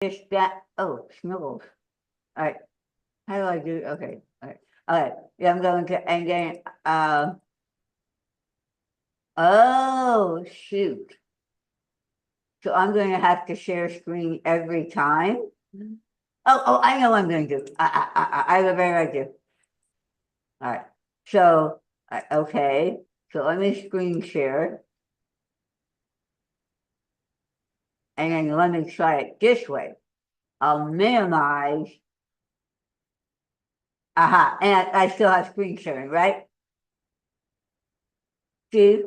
Just that, oh, snuggles. All right, how do I do, okay, all right, yeah, I'm going to, and then, oh, shoot. So I'm going to have to share screen every time? Oh, I know what I'm going to do. I have a better idea. All right, so, okay, so let me screen share. And then let me try it this way. I'll minimize. Aha, and I still have screen sharing, right? Steve?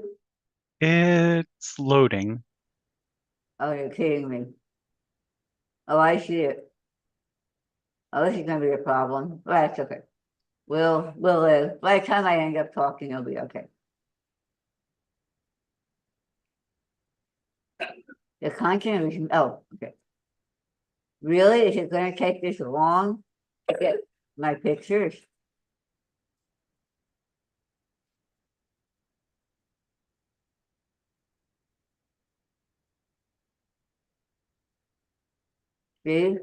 It's loading. Oh, you're kidding me. Oh, I see it. Oh, this is gonna be a problem. Well, that's okay. We'll live. By the time I end up talking, it'll be okay. The content is, oh, okay. Really? Is it gonna take this long to get my pictures? Steve?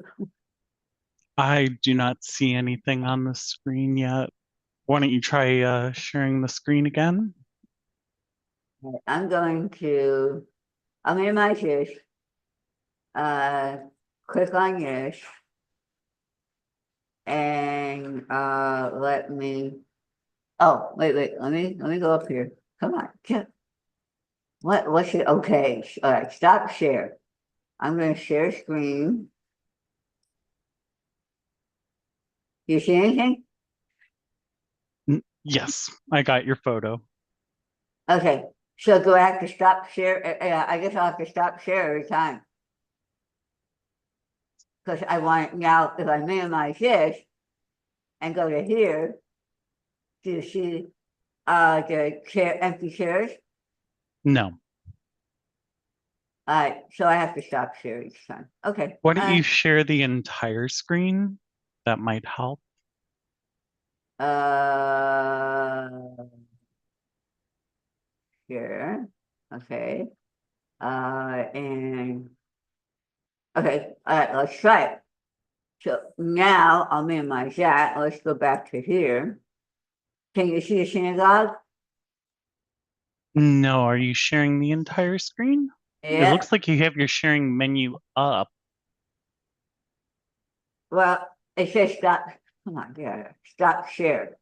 I do not see anything on the screen yet. Why don't you try sharing the screen again? I'm going to, I'll minimize this. Uh, click on this. And let me, oh, wait, let me go up here. Come on, what's it? Okay, all right, stop share. I'm gonna share screen. You see anything? Yes, I got your photo. Okay, so do I have to stop share? Yeah, I guess I'll have to stop share every time. Because I want, now, if I minimize this and go to here, do you see the chair, empty chairs? No. All right, so I have to stop share each time. Okay, Why don't you share the entire screen? That might help. uh, Sure. Okay. And okay, all right, let's try it. So now I'll minimize that. Let's go back to here. Can you see the synagogue? No, are you sharing the entire screen? It Yeah. looks like you have your sharing menu up. Well, it says stop. Come on, yeah, stop share.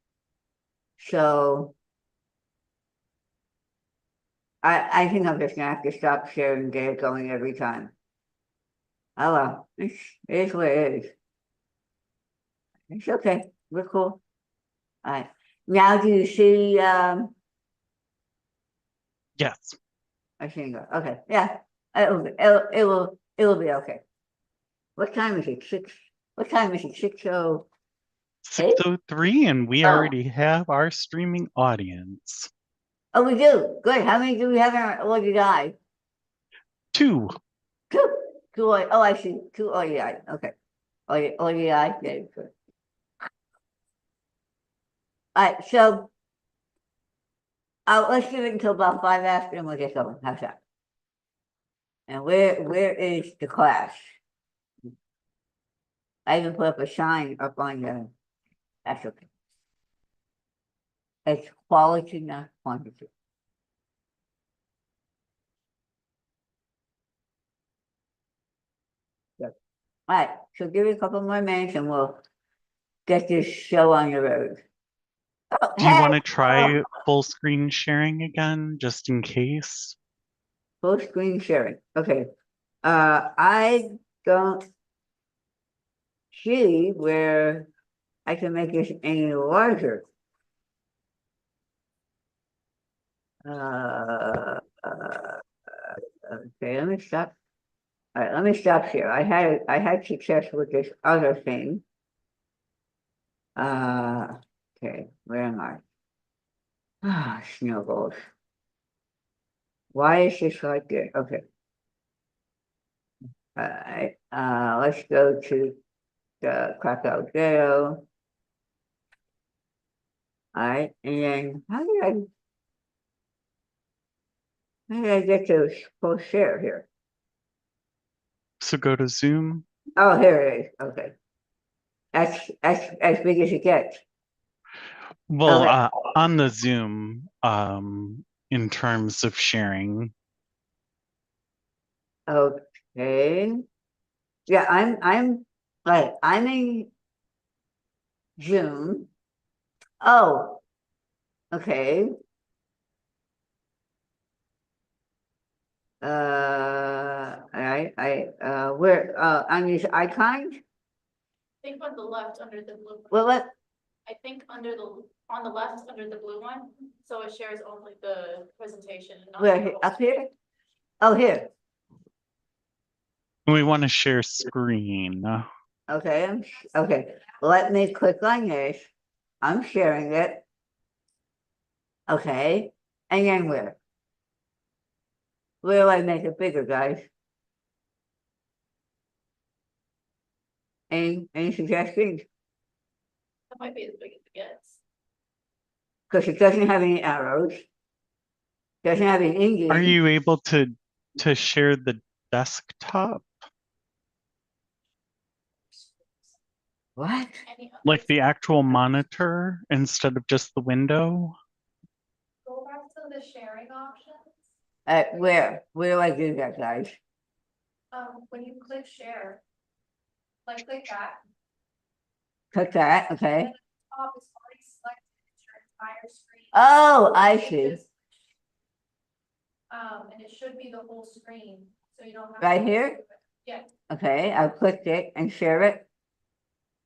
So I think I'm just gonna have to stop sharing and get it going every time. Oh well, it is what it is. It's okay. We're cool. All right. Now do you see Yes. I think, okay, yeah, it will be okay. What time is it? What time is it? 6:08? 6:03, and we Oh, already have our streaming audience. oh, we do. Good. How many do we have in our ODI? Two. Two. Two, oh, I see. Two ODI. Okay. ODI, yeah, good. All right, so let's give it until about 5 after and we'll get going. How's that? And where is the class? I even put up a sign up on the, that's okay. It's quality, not quantity. Good. All right, so give it a couple more minutes and we'll get this show on the road. Oh, Do you hey, want to oh, try full screen sharing again, just in case? full screen sharing. Okay. I don't see where I can make this any larger. Uh, okay, let me stop. All right, let me stop here. I had success with this other thing. Uh, okay, where am I? Ah, snowballs. Why is this like this? Okay. All right. Let's go to the Krakow jail. All right, and then how did I get to full share here? So go to Zoom. Oh, here it is. Okay. That's as big as it gets. Well, Okay. on the Zoom, in terms of sharing. Okay. Yeah, I'm in Zoom. Oh, okay. Where, on these icons? Think on the left under the blue. Well, let, I think on the left under the blue one, so it shares only the presentation. And not where, the whole up here? Oh, here. We want to share screen. Okay, okay. Let me click on this. I'm sharing it. Okay, and then where? Where do I make it bigger, guys? Any suggestions? That might be as big as it gets. Because it doesn't have any arrows. Doesn't have any Are Indian. you able to share the desktop? What? Like the actual monitor instead of just the window? Go back to the sharing options. Where? Where do I do that, guys? When you click share, like click that. Click that, okay. Top is already selected. It's your entire screen. Oh, I see. And it should be the whole screen, so you don't have. Right here? Yeah. Okay, I clicked it and share it.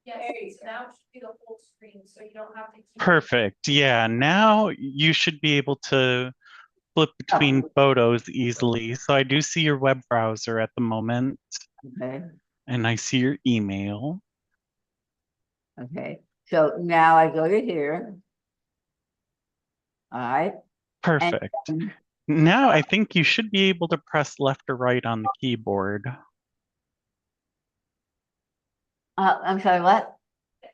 Yes, so now it should be the whole screen, so you don't have to. Perfect. Yeah, now you should be able to flip between photos easily. So I do see your web browser at the moment, Okay, and I see your email. okay. So now I go to here. All right. Perfect. And, Now I think you should be able to press left or right on the keyboard. I'm sorry, what?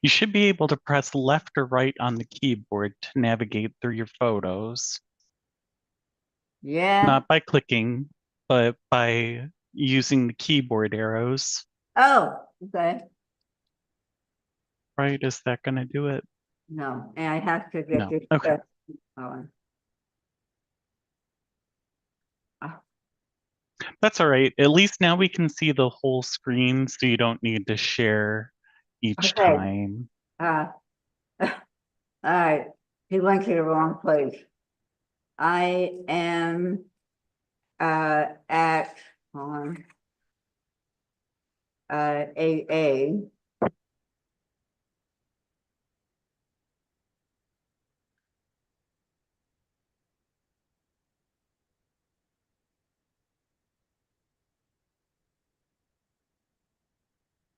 You should be able to press left or right on the keyboard to navigate through your photos. Yeah. Not by clicking, but by using the keyboard arrows. Oh, okay. Right? Is that going to do it? No, and I have to get No. this. Okay. On. That's all right. At least now we can see the whole screen, so you don't need to share each Okay. time. All right. He went to the wrong place. I am at on AA.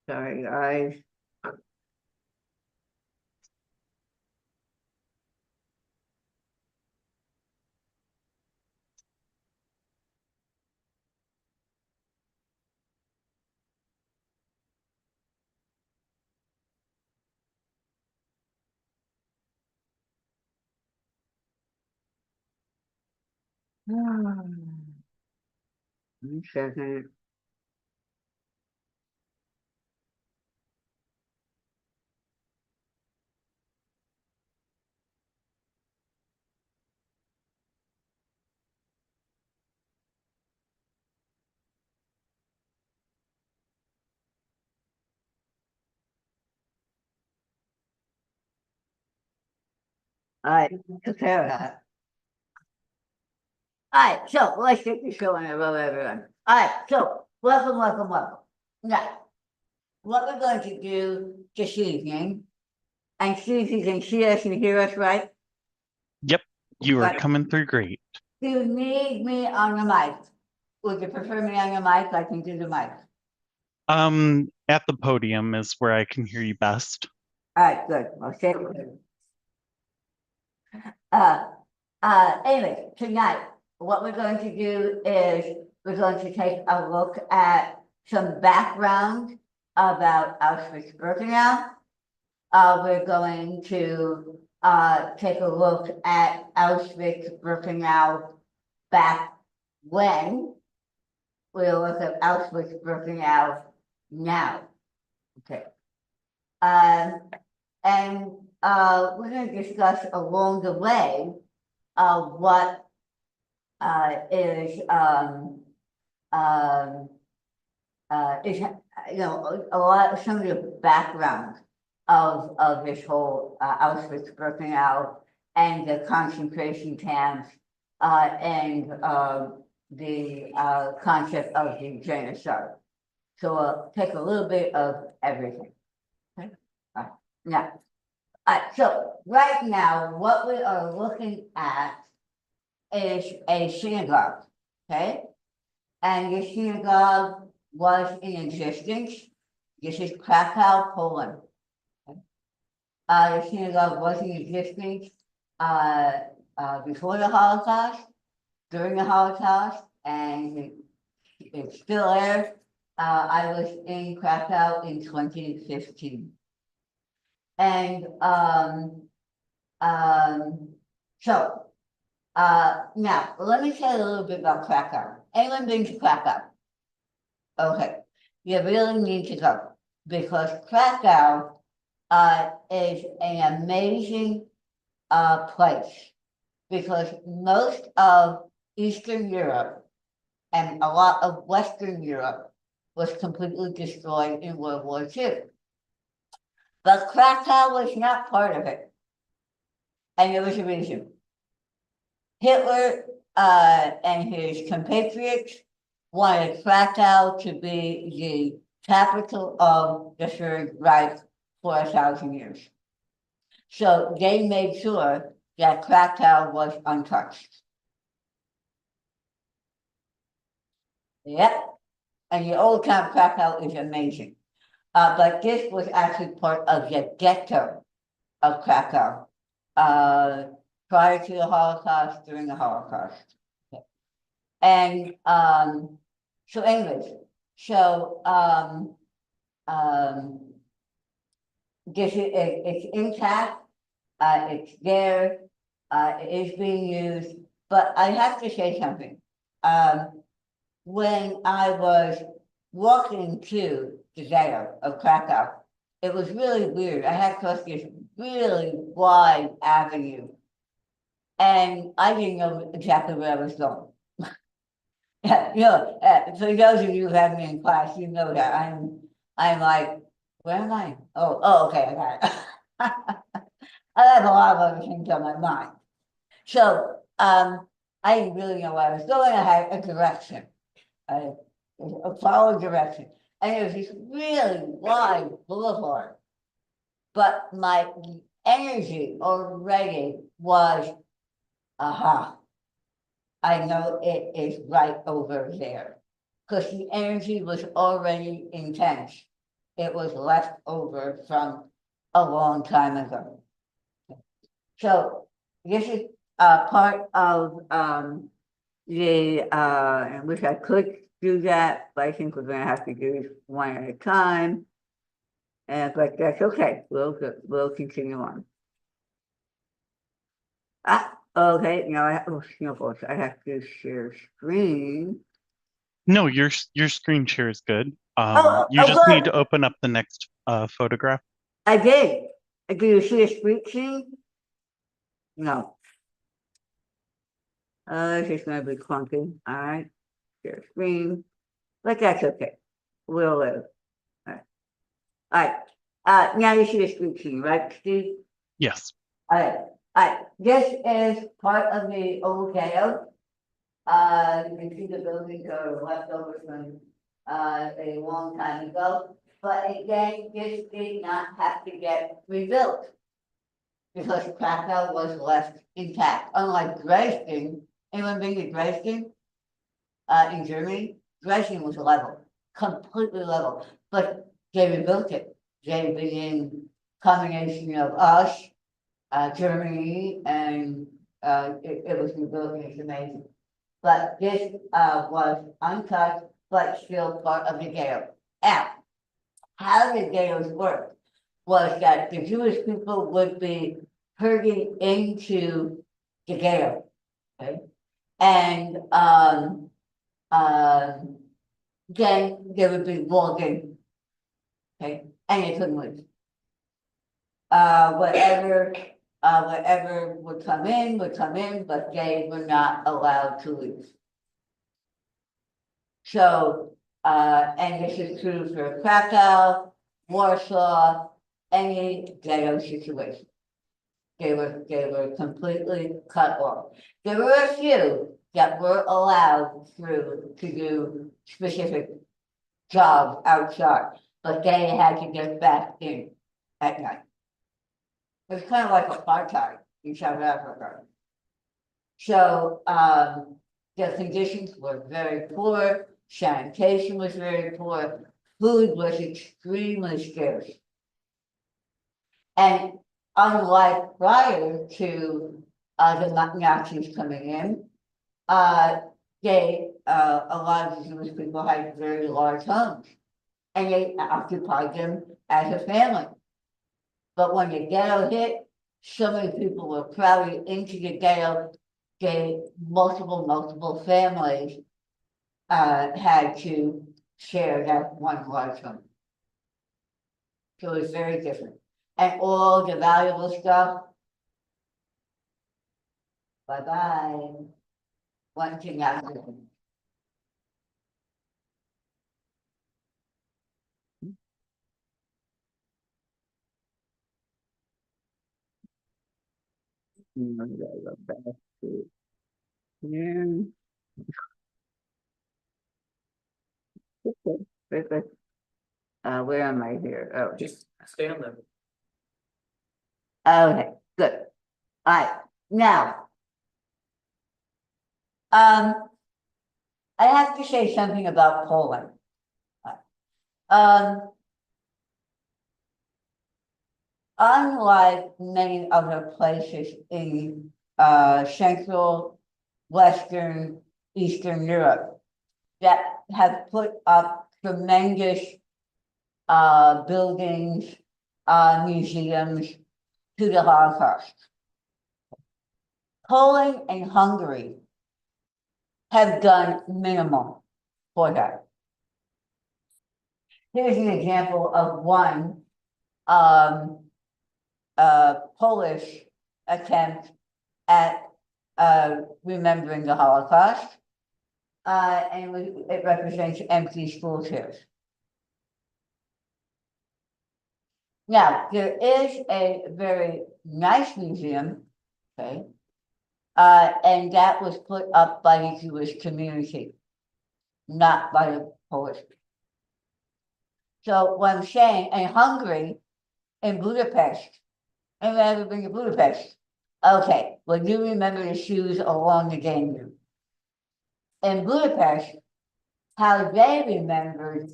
Sorry, guys. One second. All right, took care of that. All right, so let's get the show on the road, everyone. All right, so welcome. Now, what we're going to do this evening, and see if you can see us and hear us right. Yep, you are Right. coming through great. Do you need me on the mic? Would you prefer me on the mic? I can do the mic. At the podium is where I can hear you best. All right, good. Okay. Anyway, tonight, what we're going to do is we're going to take a look at some background about Auschwitz-Birkenau. We're going to take a look at Auschwitz-Birkenau back when. We'll look at Auschwitz-Birkenau now. Okay. And we're gonna discuss along the way, what is, you know, a lot, some of the background of this whole Auschwitz birthing out and the concentration camps, and the concept of the genocide. So we'll take a little bit of everything. Okay. Now, so right now, what we are looking at is a synagogue, okay? And the synagogue was in existence. This is Krakow, Poland. Okay? The synagogue was in existence before the Holocaust, during the Holocaust, and it's still there. I was in Krakow in 2015. And so now let me tell you a little bit about Krakow. Anyone been to Krakow? Okay, you really need to go, because Krakow is an amazing place, because most of Eastern Europe and a lot of Western Europe was completely destroyed in World War II. But Krakow was not part of it. And there was a reason. Hitler and his compatriots wanted Krakow to be the capital of the Third Reich for 1,000 years. So they made sure that Krakow was untouched. Yep. And the old town Krakow is amazing. But this was actually part of the ghetto of Krakow, prior to the Holocaust, during the Holocaust. Okay. And so anyways, so this is, it's intact, it's there, it is being used, but I have to say something. When I was walking to the ghetto of Krakow, it was really weird. I had crossed this really wide avenue, and I didn't know exactly where I was going. You know, for those of you who have me in class, you know that I'm like, where am I? Oh, okay, I got it. I have a lot of other things on my mind. So, I didn't really know where I was going. I had a direction, a follow direction. And it was this really wide boulevard. But my energy already was, aha, I know it is right over there. Because the energy was already intense. It was left over from a long time ago. So this is part of the, I wish I could do that, but I think we're gonna have to do it one at a time. But that's okay, we'll continue on. Okay, now I have to share screen. No, your screen share is good. You Oh, just need good. to open up the next photograph. I did. Do you see a screen? No. It's just gonna be clunky, all right, share screen, but that's okay, we'll live. All right, now you see the screen, right, Steve? Yes. All right, this is part of the old ghetto. You can see the buildings are left over from a long time ago, but again, this did not have to get rebuilt, because Krakow was left intact, unlike Dresden. Anyone been to Dresden? In Germany, Dresden was level, completely level, but they rebuilt it. They began combination of us, Germany, and it was rebuilt, and it's amazing. But this was untouched, but still part of the ghetto. Now, how the ghettos worked was that the Jewish people would be herding into the ghetto, okay? And then there would be logging. okay, and they couldn't leave. Whatever would come in, but they were not allowed to leave. So, and this is true for Krakow, Warsaw, any ghetto situation. They were completely cut off. There were a few that were allowed through to do specific jobs outside, but they had to get back in at night. It was kind of like apartheid in South Africa. So, the conditions were very poor, sanitation was very poor, food was extremely scarce. And unlike prior to the Nazis coming in, a lot of Jewish people had very large homes, and they occupied them as a family. But when the ghetto hit, so many people were crowded into the ghetto, multiple families had to share that one large home. So it was very different. And all the valuable stuff, bye-bye, went to Nazis. Go back to here. Okay, where am I here? Oh, Just stay on them. okay, good. All right, now. I have to say something about Poland. Unlike many other places in Central, Western, Eastern Europe that have put up tremendous buildings, museums to the Holocaust. Poland and Hungary have done minimal for that. Here's an example of one Polish attempt at remembering the Holocaust, and it represents empty school chairs. Now, there is a very nice museum, okay, and that was put up by the Jewish community, not by the Polish. So what I'm saying, in Hungary, in Budapest, I've ever been to Budapest. Okay, well, you remember the shoes along the Danube. In Budapest, how they remembered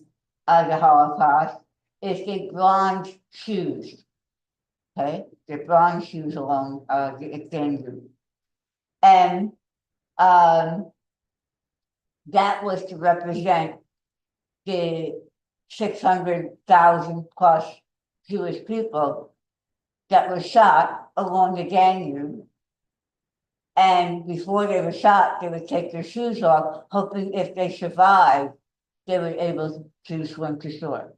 the Holocaust is the bronze shoes. Okay, the bronze shoes along the Danube. And that was to represent the 600,000 plus Jewish people that were shot along the Danube. And before they were shot, they would take their shoes off, hoping if they survived, they were able to swim to shore.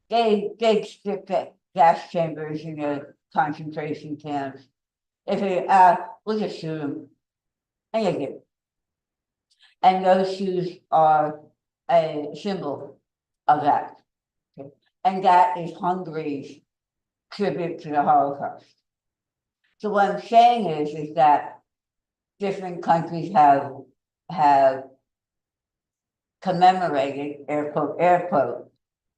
They stick the gas chambers in the concentration camps. If they we'll just shoot them. And they did. And those shoes are a symbol of that. Okay. And that is Hungary's tribute to the Holocaust. So what I'm saying is that different countries have commemorated, air quote,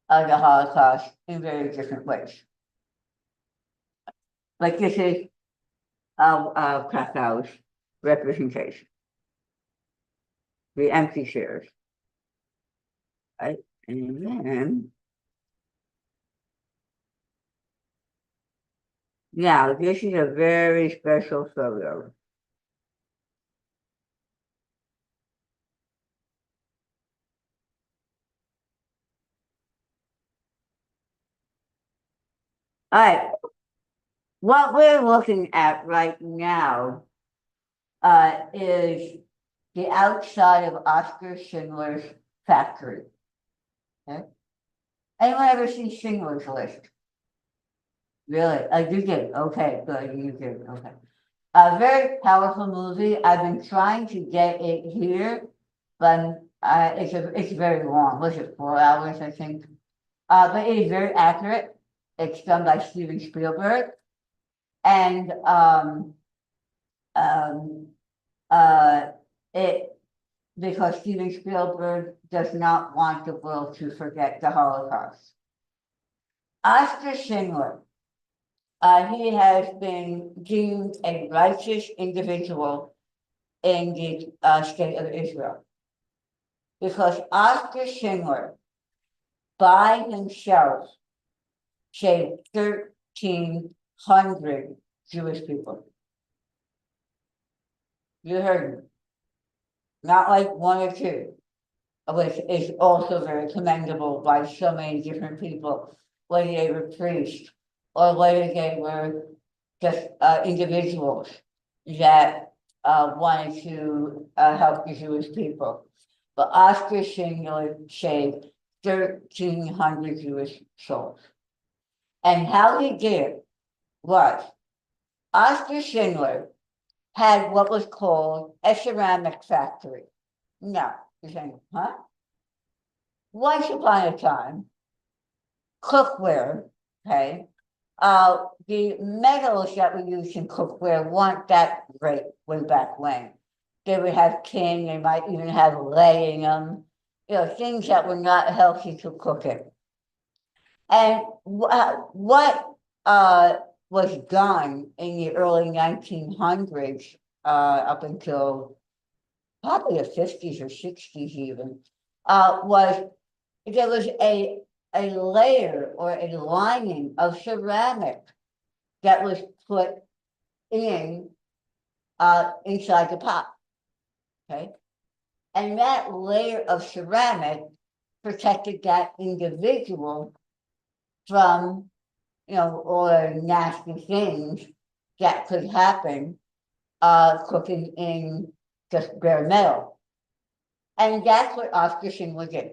the Holocaust in very different ways. Like this is Krakow's representation. The empty chairs. Right? And then now this is a very special photo. All right. What we're looking at right now is the outside of Oscar Schindler's factory. Okay. Anyone ever see Schindler's List? Really? You did? Okay, good, you did, okay. A very powerful movie. I've been trying to get it here, but it's very long. Was it 4 hours, I think? But it is very accurate. It's done by Steven Spielberg. And um, it because Steven Spielberg does not want the world to forget the Holocaust. Oscar Schindler, he has been deemed a righteous individual in the state of Israel. Because Oscar Schindler, by himself, saved 1,300 Jewish people. You heard me. Not like one or two, which is also very commendable by so many different people, whether they were priests or whether they were just individuals that wanted to help the Jewish people. But Oscar Schindler saved 1,300 Jewish souls. And how he did it was Oscar Schindler had what was called a ceramic factory. Now, you're saying, huh? Once upon a time, cookware, okay, the metals that were used in cookware weren't that great way back when. They would have tin, they might even have lead in them, things that were not healthy to cook in. And what was done in the early 1900s, up until probably the 50s or 60s even, was there was a layer or a lining of ceramic that was put in inside the pot, okay? And that layer of ceramic protected that individual from, all the nasty things that could happen cooking in just bare metal. And that's what Oscar Schindler did.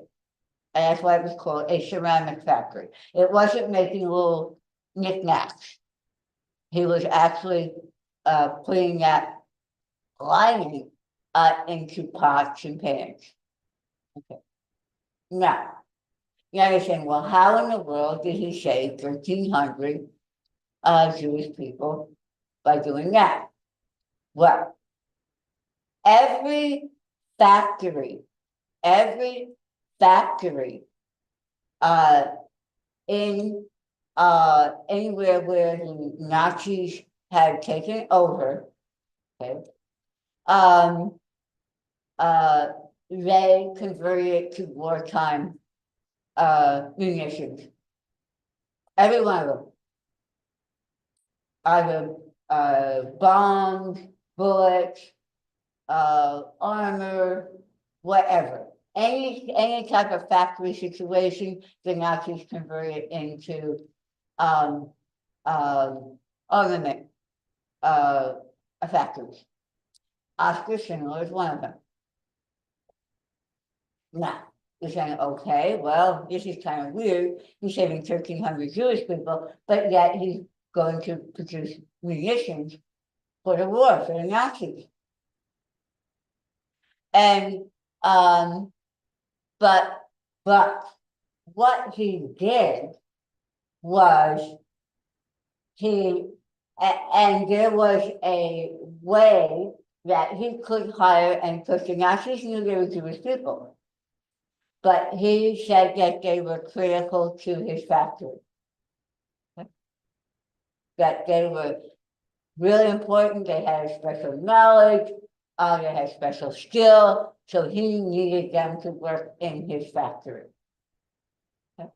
And that's why it was called a ceramic factory. It wasn't making little knickknacks. He was actually putting that lining into pots and pans. Okay. Now, you understand, well, how in the world did he save 1,300 Jewish people by doing that? Well, every factory in anywhere where the Nazis had taken over, okay, they converted it to wartime munitions. Every one of them. Either bombs, bullets, armor, whatever. Any type of factory situation, the Nazis converted into armament factories. Oscar Schindler is one of them. Now, you're saying, okay, well, this is kind of weird. He's saving 1,300 Jewish people, but yet he's going to produce munitions for the war, for the Nazis. And but what he did was and there was a way that he could hire, and because the Nazis knew they were Jewish people, but he said that they were critical to his factory. That they were really important, they had special knowledge, they had special skill, so he needed them to work in his factory. Okay.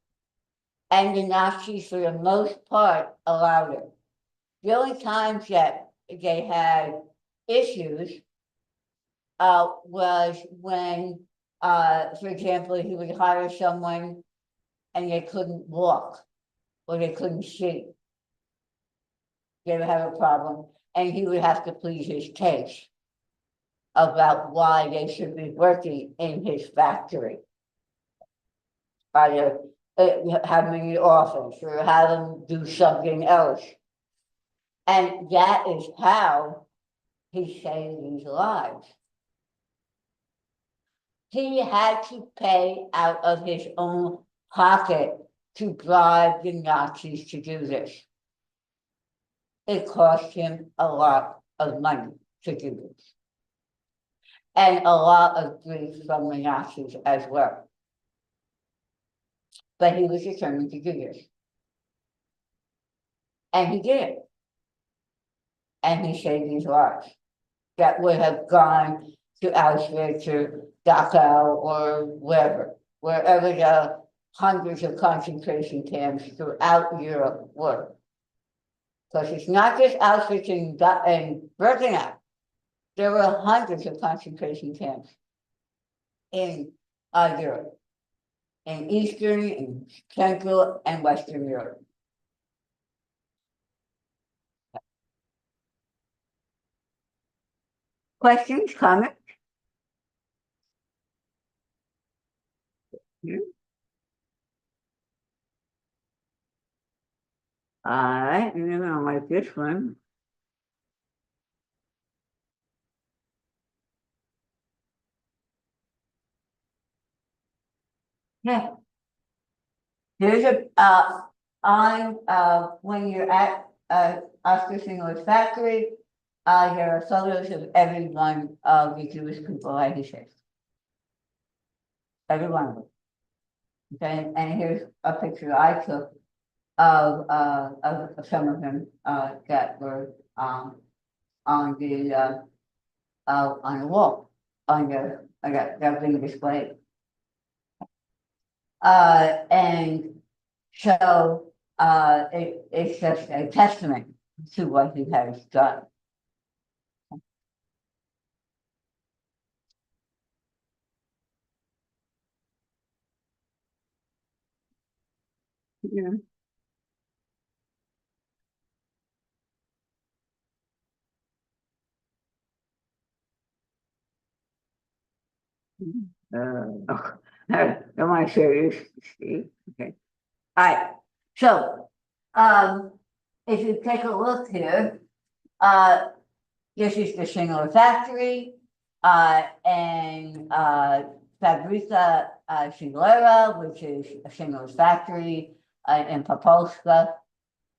And the Nazis, for the most part, allowed it. The only times that they had issues was when, for example, he would hire someone and they couldn't walk or they couldn't see. They would have a problem, and he would have to plead his case about why they should be working in his factory. either have them in the office or have them do something else. And that is how he saved these lives. He had to pay out of his own pocket to bribe the Nazis to do this. It cost him a lot of money to do this. And a lot of grief from the Nazis as well. But he was determined to do this. And he did it. And he saved these lives that would have gone to Auschwitz or Dachau or wherever the hundreds of concentration camps throughout Europe were. Because it's not just Auschwitz and Birkenau. There were hundreds of concentration camps in Europe, in Eastern, in Central, and Western Europe. Questions, comments? All right, and then I don't like this one. Yeah. Here's when you're at Oscar Singer's factory, there are photos of every one of the Jewish people that he says. Every one of them. Okay, and here's a picture I took of some of them that were on the wall that are being displayed. And so it's just a testament to what he has done. Yeah. I want to share this, Steve. Okay. All right. So, if you take a look here, this is the Schindler factory, and Fabrica Schindlera, which is Schindler's factory in Popolska,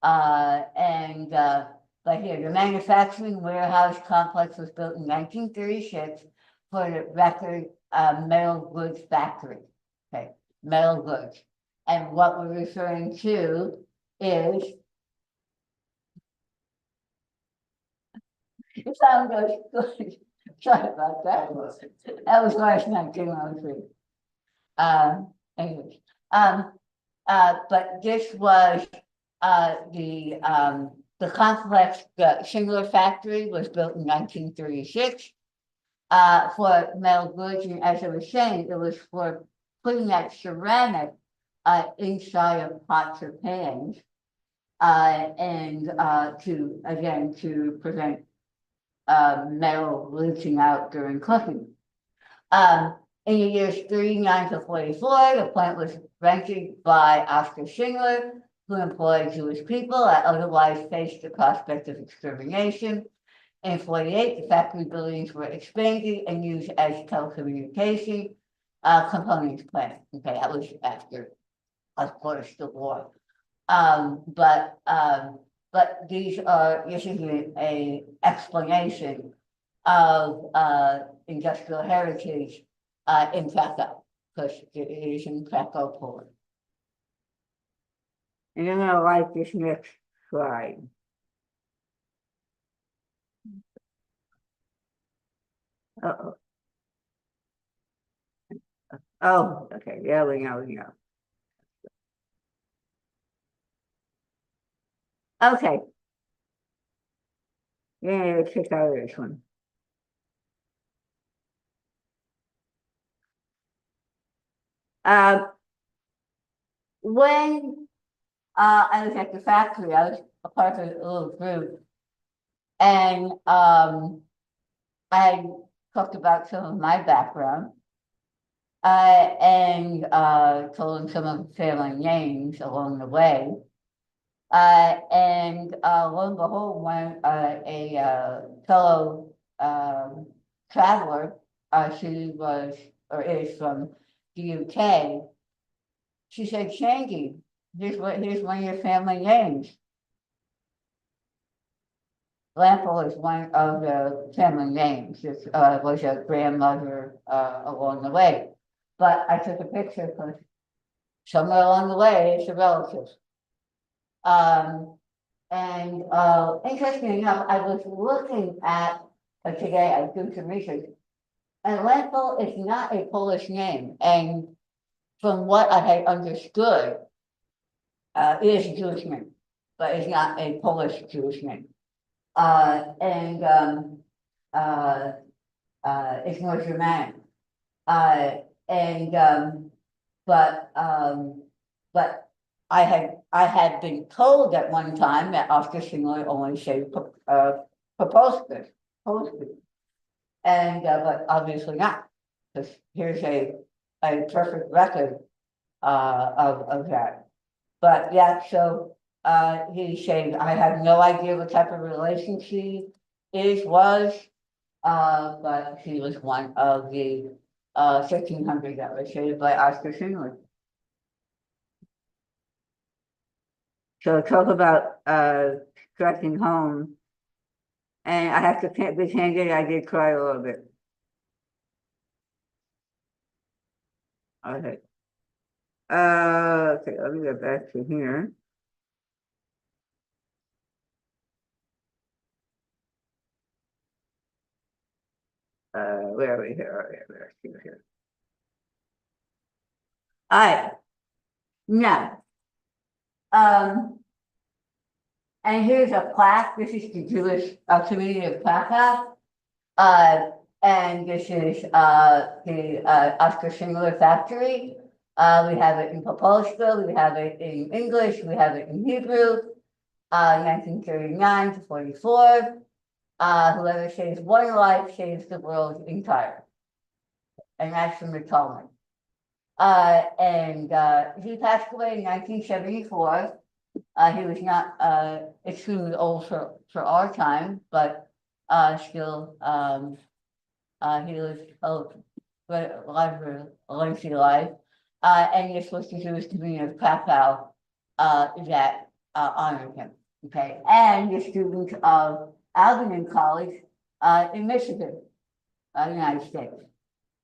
but here the manufacturing warehouse complex was built in 1936 for the record metal goods factory. Okay, metal goods, and what we're referring to is. The sound goes good. Sorry about that. That was last night, came on free. Anyways, but this was the complex, the Schindler factory was built in 1936 for metal goods, and as I was saying, it was for putting that ceramic inside of pots or pans, and to prevent metal leaching out during cooking. In the years 39 to 44, the plant was rented by Oskar Schindler, who employed Jewish people that otherwise faced the prospect of extermination. In 48, the factory buildings were expanded and used as telecommunication components plant. Okay, that was after, of course, the war. But this is a explanation of industrial heritage in Krakow, because it is in Krakow, Poland. And I'm gonna like this next slide. Uh-oh. Oh, okay, yeah, we know. Okay. Yeah, let's check out this one. When I was at the factory, I was a part of a little group, and I talked about some of my background, And told him some of the family names along the way. And lo and behold, when a fellow traveler, she was or is from the UK, she said, Shandy, here's one of your family names. Lample is one of the family names. This was a grandmother along the way. But I took a picture because somewhere along the way, it's a relative. And interesting enough, I was looking at today, I did some research, and Lample is not a Polish name. And from what I had understood, it is a Jewish name, but it's not a Polish Jewish name. It's more Germanic. But I had been told at one time that Oscar Schindler only said Propulsor, and but obviously not, because here's a perfect record of that. But yeah, so he said, I have no idea what type of relation she was, but she was one of the 1,300 that was created by Oscar Schindler. So talk about striking home. And I have to be candid, I did cry a little bit. Okay. Okay, let me get back to here. Where are we here? Here. All right. Now, and here's a plaque. This is the Jewish community of Krakow. And this is the Oscar Schindler factory. We have it in Popolska, we have it in English, we have it in Hebrew. 1939 to 44. Whoever saves one life saves the world entire. And that's from the Talmud. And he passed away in 1974. He was not extremely old for our time, but still he lived a lengthy life. And this was the Jewish community of Krakow that honored him. Okay, and the student of Albany College in Michigan, United States.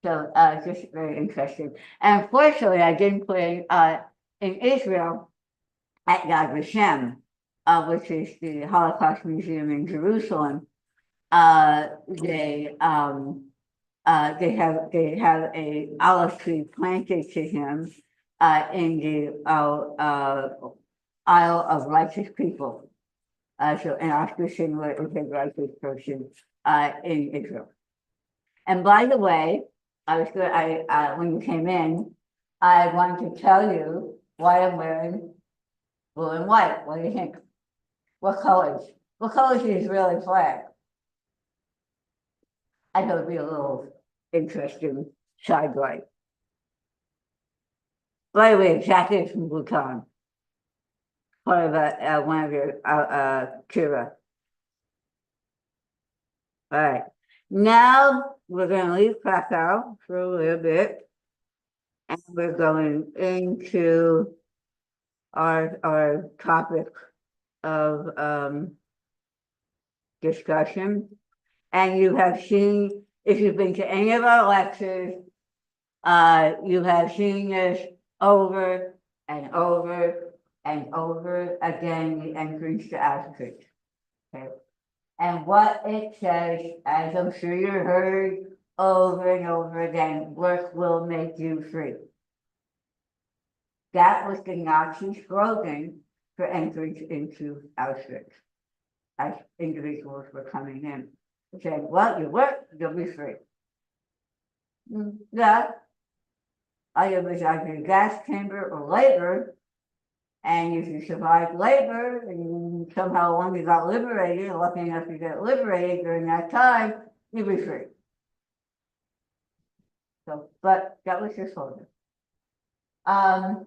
So just very interesting. And unfortunately, I didn't play in Israel at Yad Vashem, which is the Holocaust Museum in Jerusalem. They have a olive tree planted to him in the Isle of Righteous People. So an Oscar Schindler is a righteous person in Israel. And by the way, when you came in, I wanted to tell you why I'm wearing blue and white. What do you think? What colors? What colors is the Israeli flag? I thought it'd be a little interesting sidelight. By the way, Jack is from Bhutan. Part of one of your Kira. All right. Now we're going to leave Krakow for a little bit, and we're going into our topic of discussion. And you have seen, if you've been to any of our lectures, you have seen this over and over and over again, the entrance to Auschwitz. Okay. And what it says, as I'm sure you heard over and over again, work will make you free. That was the Nazi slogan for entrance into Auschwitz, as individuals were coming in. They said, well, you work, you'll be free. Yeah. Either was either a gas chamber or labor. And if you survived labor and somehow when you got liberated, lucky enough to get liberated during that time, you'd be free. So, but that was his folder. And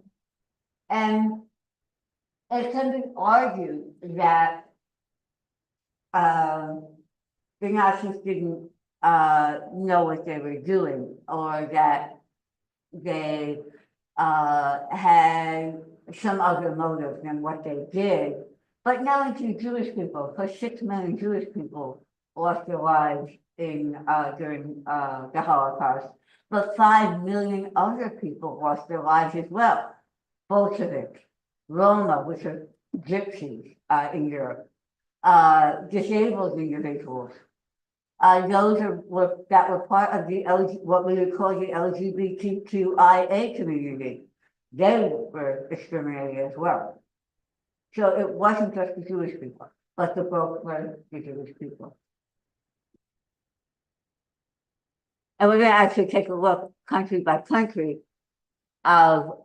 it can be argued that the Nazis didn't know what they were doing, or that they had some other motive than what they did. But not only Jewish people, because 6 million Jewish people lost their lives in during the Holocaust, but 5 million other people lost their lives as well. Bolsheviks, Roma, which are gypsies in Europe, disabled individuals. Those that were part of the what we would call the LGBTQIA community. They were exterminated as well. So it wasn't just the Jewish people, but the both were the Jewish people. And we're going to actually take a look country by country of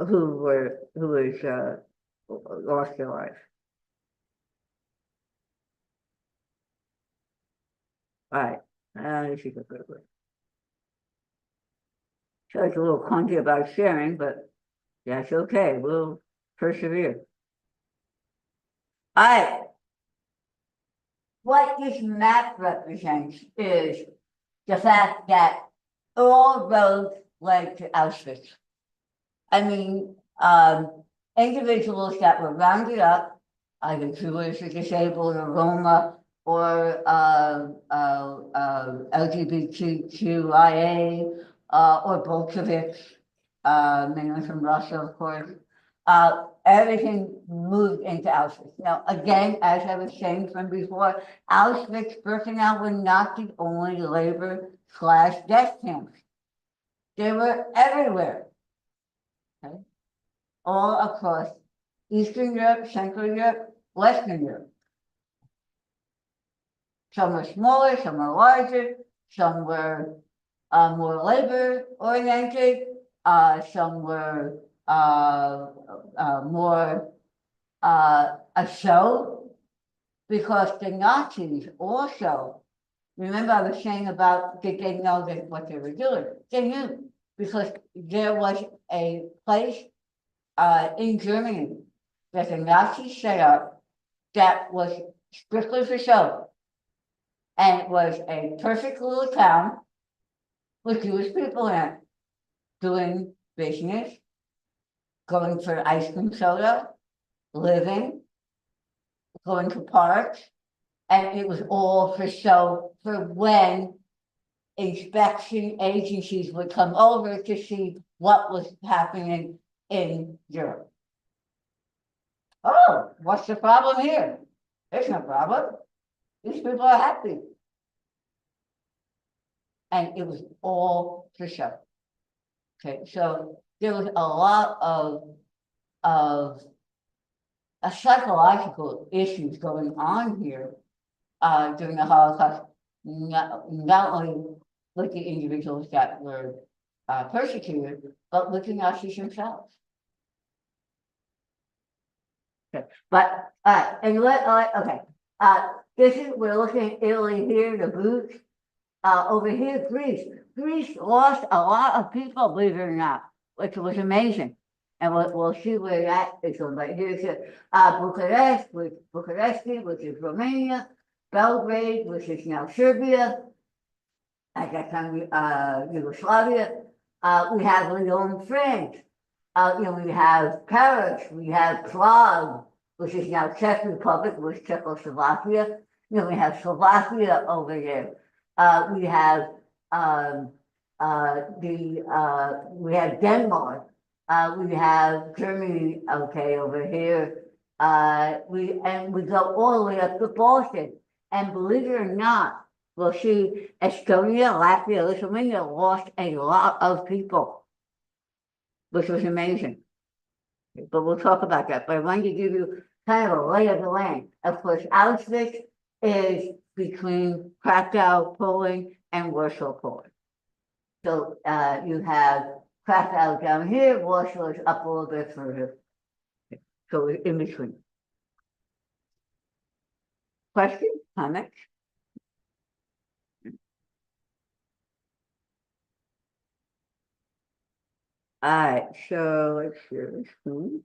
who was lost their life. All right, let's see the good one. So it's a little clunky about sharing, but that's okay. We'll persevere. All right. What this map represents is the fact that all roads led to Auschwitz. I mean, individuals that were rounded up, either Jewish or disabled or Roma or LGBTQIA or Bolsheviks, mainly from Russia, of course. Everything moved into Auschwitz. Now, again, as I was saying from before, Auschwitz-Birkenau were not the only labor/death camps. They were everywhere, okay? All across Eastern Europe, Central Europe, Western Europe. Some were smaller, some were larger, some were more labor-oriented, some were more a show, because the Nazis also, remember I was saying about, did they know that what they were doing? They knew, because there was a place in Germany that the Nazis set up that was strictly for show. And it was a perfect little town with Jewish people in it, doing business, going for ice cream soda, living, going to parks, and it was all for show for when inspection agencies would come over to see what was happening in Europe. Oh, what's the problem here? There's no problem. These people are happy. And it was all for show. Okay, so there was a lot of psychological issues going on here during the Holocaust, not only with the individuals that were persecuted, but with the Nazis themselves. Okay, but and okay, this is, we're looking at Italy here, the boots. Over here, Greece. Greece lost a lot of people, believe it or not, which was amazing. And we'll see where that is going. But here's Bucharest, Bucharesti, which is Romania, Belgrade, which is now Serbia, at that time Yugoslavia. We have Lyon, France. We have Paris, we have Prague, which is now Czech Republic, which is Czechoslovakia. We have Slovakia over there. We have we have Denmark. We have Germany, okay, over here. We go all the way up to Baltic. And believe it or not, we'll see Estonia, Latvia, Lithuania lost a lot of people, which was amazing. But we'll talk about that. But I wanted to give you kind of a lay of the land. Of course, Auschwitz is between Krakow, Poland, and Warsaw, Poland. So you have Krakow down here, Warsaw is up a little bit further. So we're in between. Questions, comments? All right, so let's share the screen.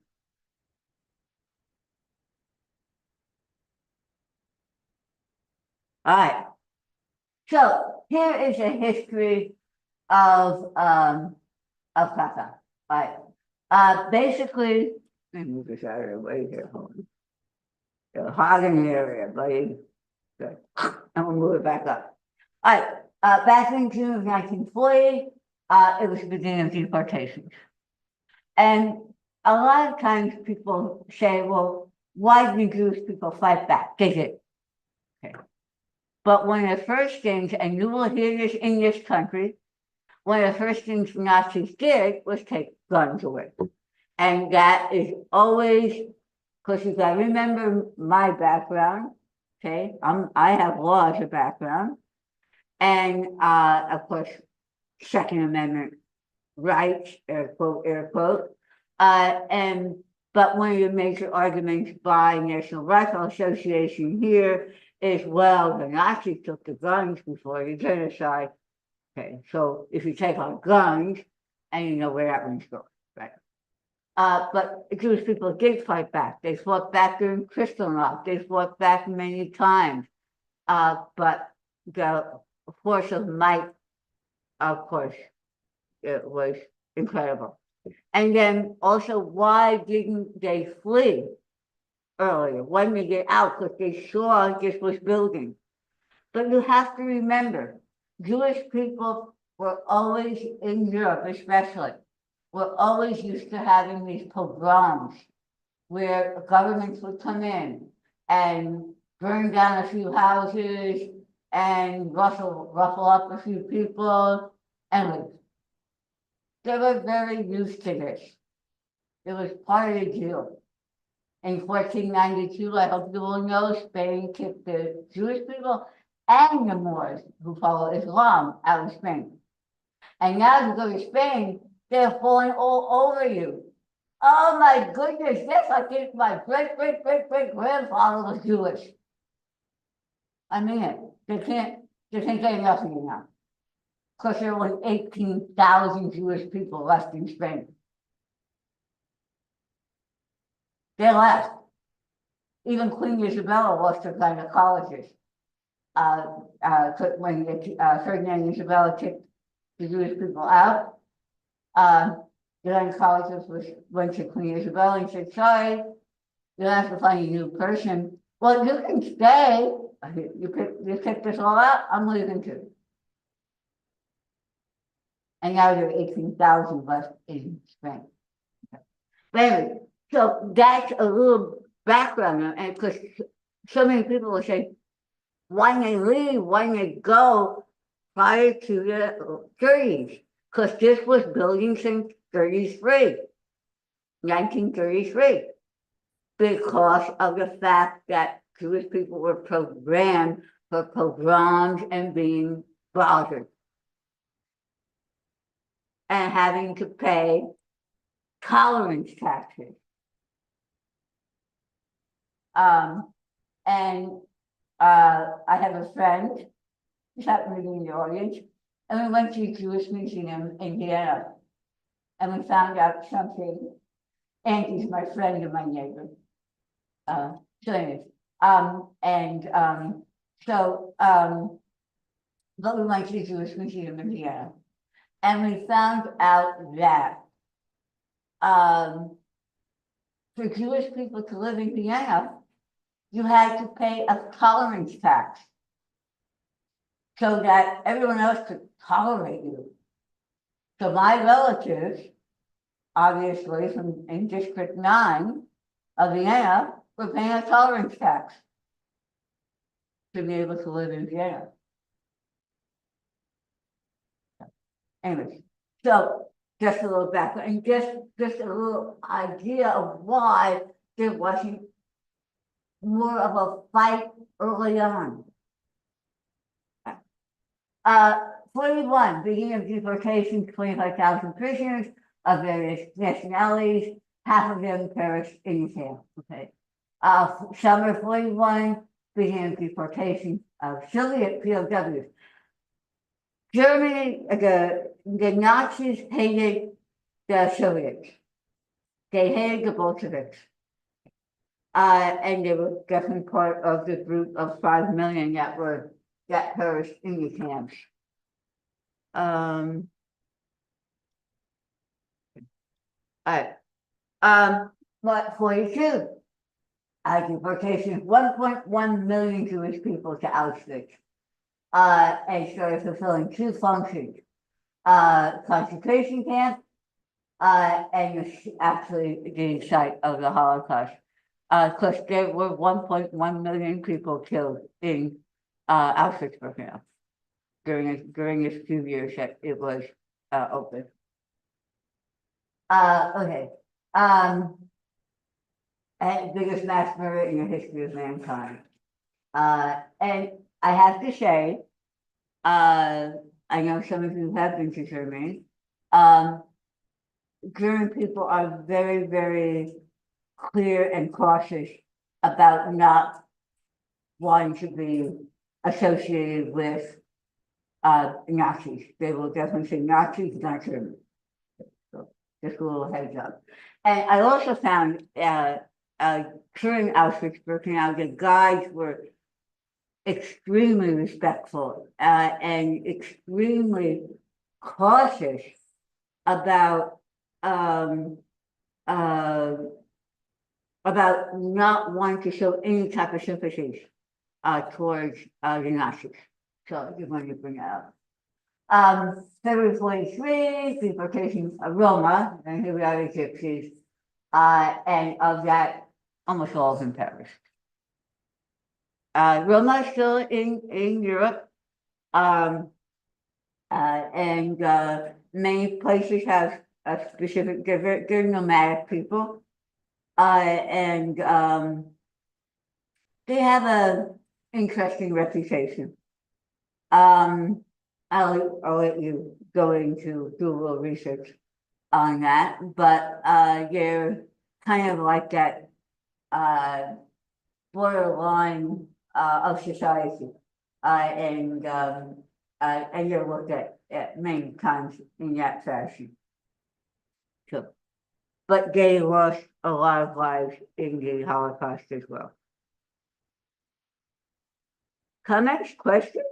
All right. So here is a history of Kaka. All right. Basically, let me move this out of the way here. Hold on. The Hagen area, buddy. Good. I'm gonna move it back up. All right. Back in June of 1940, it was the beginning of deportations. And a lot of times people say, well, why did Jewish people fight back? They did. Okay. But one of the first things, and you will hear this in this country, one of the first things Nazis did was take guns away. And that is always, because you gotta remember my background, okay? I have law as a background. And of course, Second Amendment rights, air quote, air quote. But one of the major arguments by National Rifle Association here is, well, the Nazis took the guns before the genocide. Okay, so if you take our guns, and you know where that one's going, right? But Jewish people did fight back. They fought back during Kristallnacht. They fought back many times. But the force of might, of course, it was incredible. And then also, why didn't they flee earlier? Why didn't they get out? Because they saw this was building. But you have to remember, Jewish people were always in Europe, especially, were always used to having these pogroms where governments would come in and burn down a few houses and ruffle up a few people and leave. They were very used to this. It was part of the deal. In 1492, I hope you all know, Spain kicked the Jewish people and the Moors who follow Islam out of Spain. And now if you go to Spain, they're falling all over you. Oh my goodness, yes, I think my great-great-great-great-grandfather was Jewish. I mean it. They can't get enough of you now. Because there were 18,000 Jewish people left in Spain. They left. Even Queen Isabella lost her gynecologist. When Ferdinand Isabella kicked the Jewish people out, the gynecologist went to Queen Isabella and said, sorry, you'll have to find a new person. Well, you can stay. You picked this all out, I'm leaving too. And now there are 18,000 left in Spain. But anyway, so that's a little background, and because so many people will say, why didn't they leave? Why didn't they go prior to the 30s? Because this was building since 1933, because of the fact that Jewish people were programmed for pogroms and being bothered and having to pay tolerance taxes. I have a friend who's happened to be in the audience, and we went to the Jewish Museum in Vienna, and we found out something. Auntie's my friend and my neighbor. So anyways, but we went to the Jewish Museum in Vienna, and we found out that for Jewish people to live in Vienna, you had to pay a tolerance tax so that everyone else could tolerate you. So my relatives, obviously in District 9 of Vienna, were paying a tolerance tax to be able to live in Vienna. Anyways, so just a little background, and just a little idea of why there wasn't more of a fight early on. 41, beginning of deportation, 25,000 prisoners of various nationalities, half of them perished in jail. Okay. Summer 41, beginning of deportation of Soviet POWs. Germany, the Nazis hated the Soviets. They hated the Bolsheviks. And they were definitely part of the group of 5 million that perished in the camps. Alright, what 42? Deportation, 1.1 million Jewish people to Auschwitz. And started fulfilling two functions. Concentration camp, and actually the site of the Holocaust. Because there were 1.1 million people killed in Auschwitz-Birkenau during this few years that it was open. Okay. And biggest mass murder in the history of mankind. And I have to say, I know some of you have been to Germany. German people are very, very clear and cautious about not wanting to be associated with Nazis. They will definitely say Nazis, not German. So just a little heads up. And I also found during Auschwitz-Birkenau, the guides were extremely respectful and extremely cautious about not wanting to show any type of sympathies towards the Nazis. So I just wanted to bring that up. February 43, deportation of Roma, and here we are the Gypsies, and of that, almost all of them perished. Roma is still in Europe, and many places have a specific, they're nomadic people, and they have a interesting reputation. I'll let you go into do a little research on that, but they're kind of like that borderline of society, and they're looked at many times in that fashion. So, but they lost a lot of lives in the Holocaust as well. Comments, questions?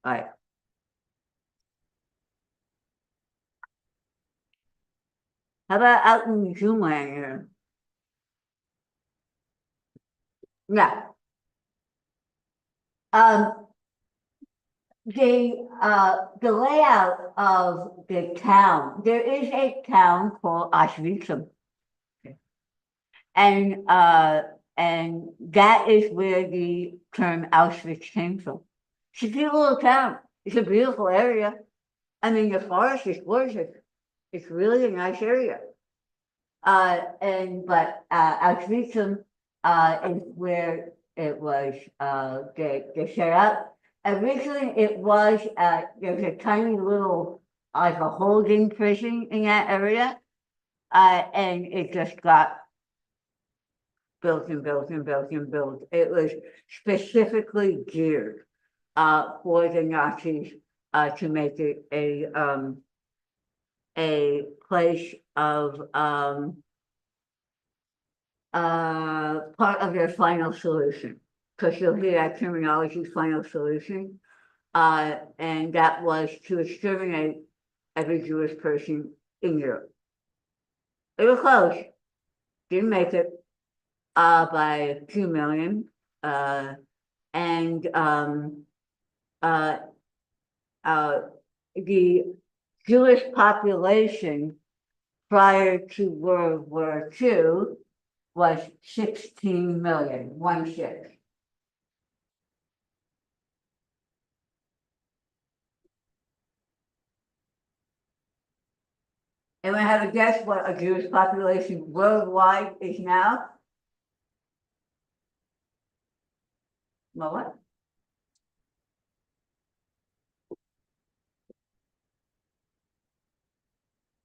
All right. How about out in Zoom land here? Yeah. The layout of the town, there is a town called Auschwitz. And that is where the term Auschwitz came from. It's a beautiful little town. It's a beautiful area. I mean, the forest is gorgeous. It's really a nice area. But Auschwitz is where it was they set up. Originally, it was there was a tiny little like a holding prison in that area, and it just got built and built and built and built. It was specifically geared for the Nazis to make it a place of part of their final solution, because you'll hear that terminology, final solution, and that was to exterminate every Jewish person in Europe. They were close, didn't make it by 2 million, and the Jewish population prior to World War II was 16 million, 16. And I have a guess what a Jewish population worldwide is now? Well, what?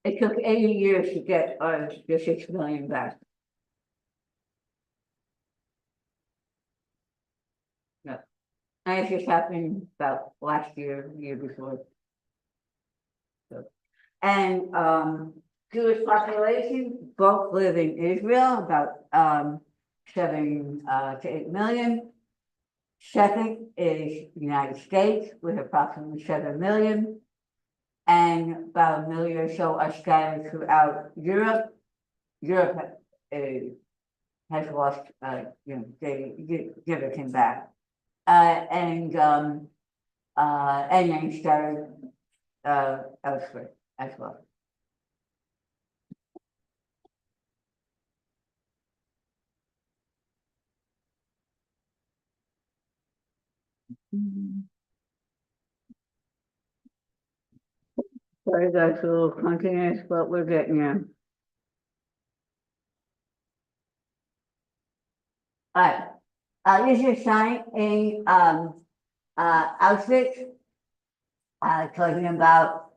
It took 80 years to get the 6 million back. No. And it just happened about last year, year before. So, And Jewish population, both live in Israel, about 7 to 8 million. Second is United States with approximately 7 million. And about 1 million or so are scattered throughout Europe. Europe has lost, they give it back. And then scattered elsewhere as well. Sorry, guys, a little continuous, but we're getting there. All right, this is a sign in Auschwitz, talking about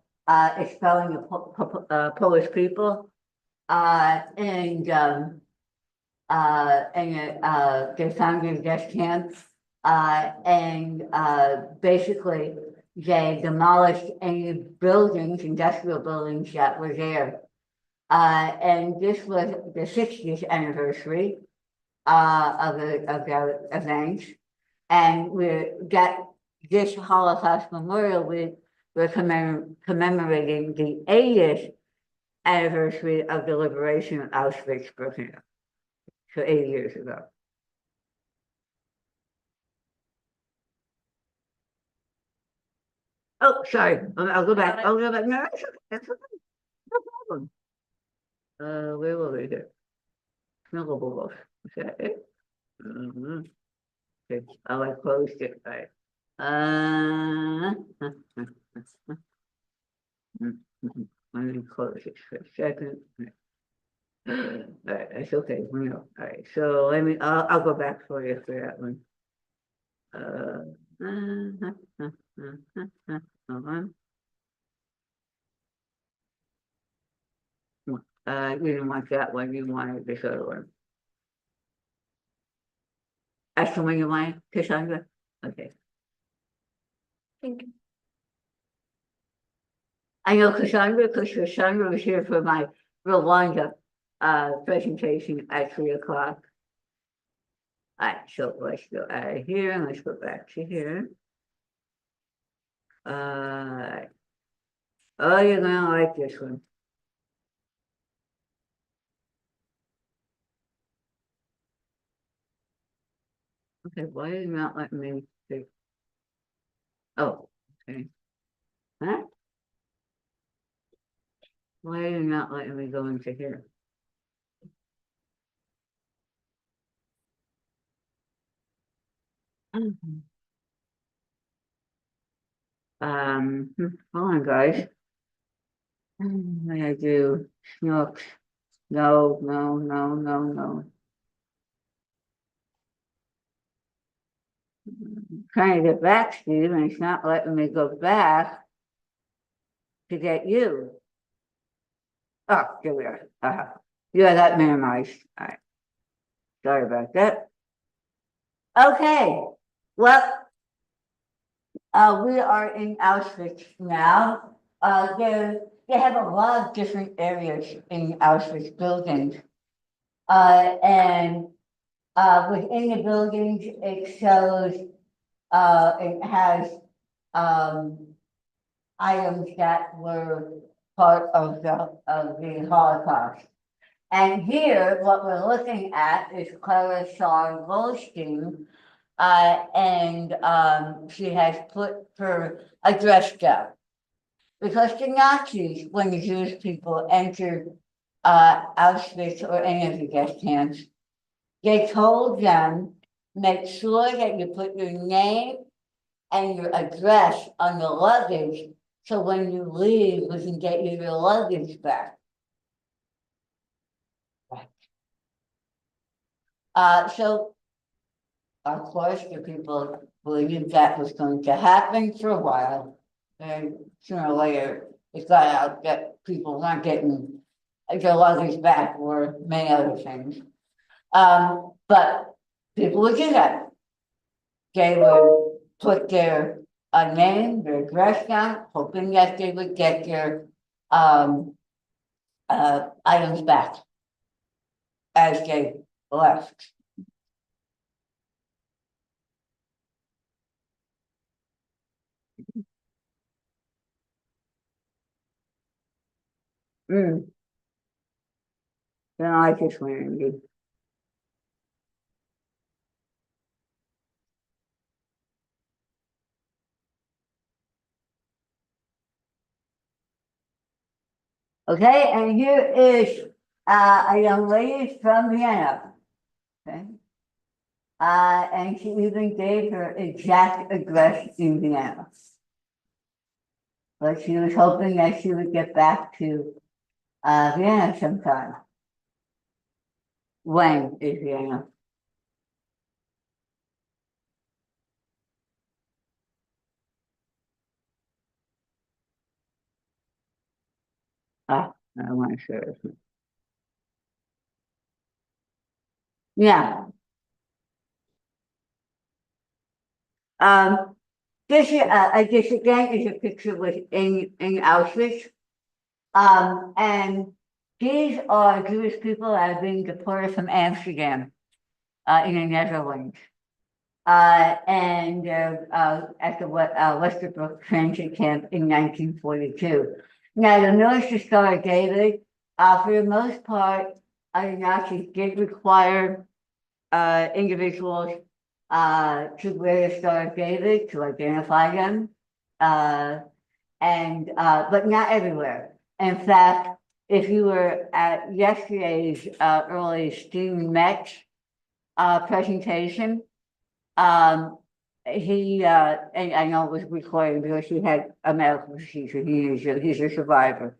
expelling the Polish people, and they found in death camps, and basically they demolished any buildings, industrial buildings that were there. And this was the 60th anniversary of the event. And this Holocaust memorial, we're commemorating the 80th anniversary of the liberation of Auschwitz-Birkenau. So 80 years ago. Oh, sorry, I'll go back, No, that's okay, no problem. Where were we here? Snuggleballs, is that it? Okay, oh, I closed it, right. Let me close it for a second. All right, that's okay, we know. All right, so I'll go back for you for that one. Hold on. You didn't want that one, you wanted this other one. That's the one you want, Cassandra? Okay. I know Cassandra, because Cassandra was here for my Rwanda presentation at 3 o'clock. All right, so let's go out of here and let's go back to here. Oh, you're gonna like this one. Okay, why is it not letting me see? Oh, okay. Huh? Why are you not letting me go into here? Hold on, guys. What I do? Snooks. No. Trying to get back, Steve, and it's not letting me go back to get you. Oh, here we are. Yeah, that minimized. All right. Sorry about that. Okay. Well, we are in Auschwitz now. They have a lot of different areas in Auschwitz buildings. And within the buildings, it shows, it has items that were part of the Holocaust. And here, what we're looking at is Clara Goldstein, and she has put her address down. Because the Nazis, when the Jewish people entered Auschwitz or any of the death camps, they told them, make sure that you put your name and your address on the luggage, so when you leave, we can get you your luggage back. So, of course, the people believed that was going to happen for a while. And sooner or later, it got out that people weren't getting their luggage back or many other things. But people would do that. They would put their name, their address down, hoping that they would get their items back as they left. Mm. Then I just went and did. Okay, and here is a young lady from Vienna. Okay. And she even gave her exact address in Vienna. But she was hoping that she would get back to Vienna sometime. When is Vienna? I want to share this. Yeah. This is this again is a picture with in Auschwitz. And these are Jewish people that have been deported from Amsterdam, in the Netherlands. And at the Westerbroek transit camp in 1942. Now, you'll notice the Star of David, for the most part, the Nazis did require individuals to wear the Star of David to identify them, but not everywhere. In fact, if you were at yesterday's early Steve Metz presentation, he and I know it was recorded because he had a medical procedure. He's a survivor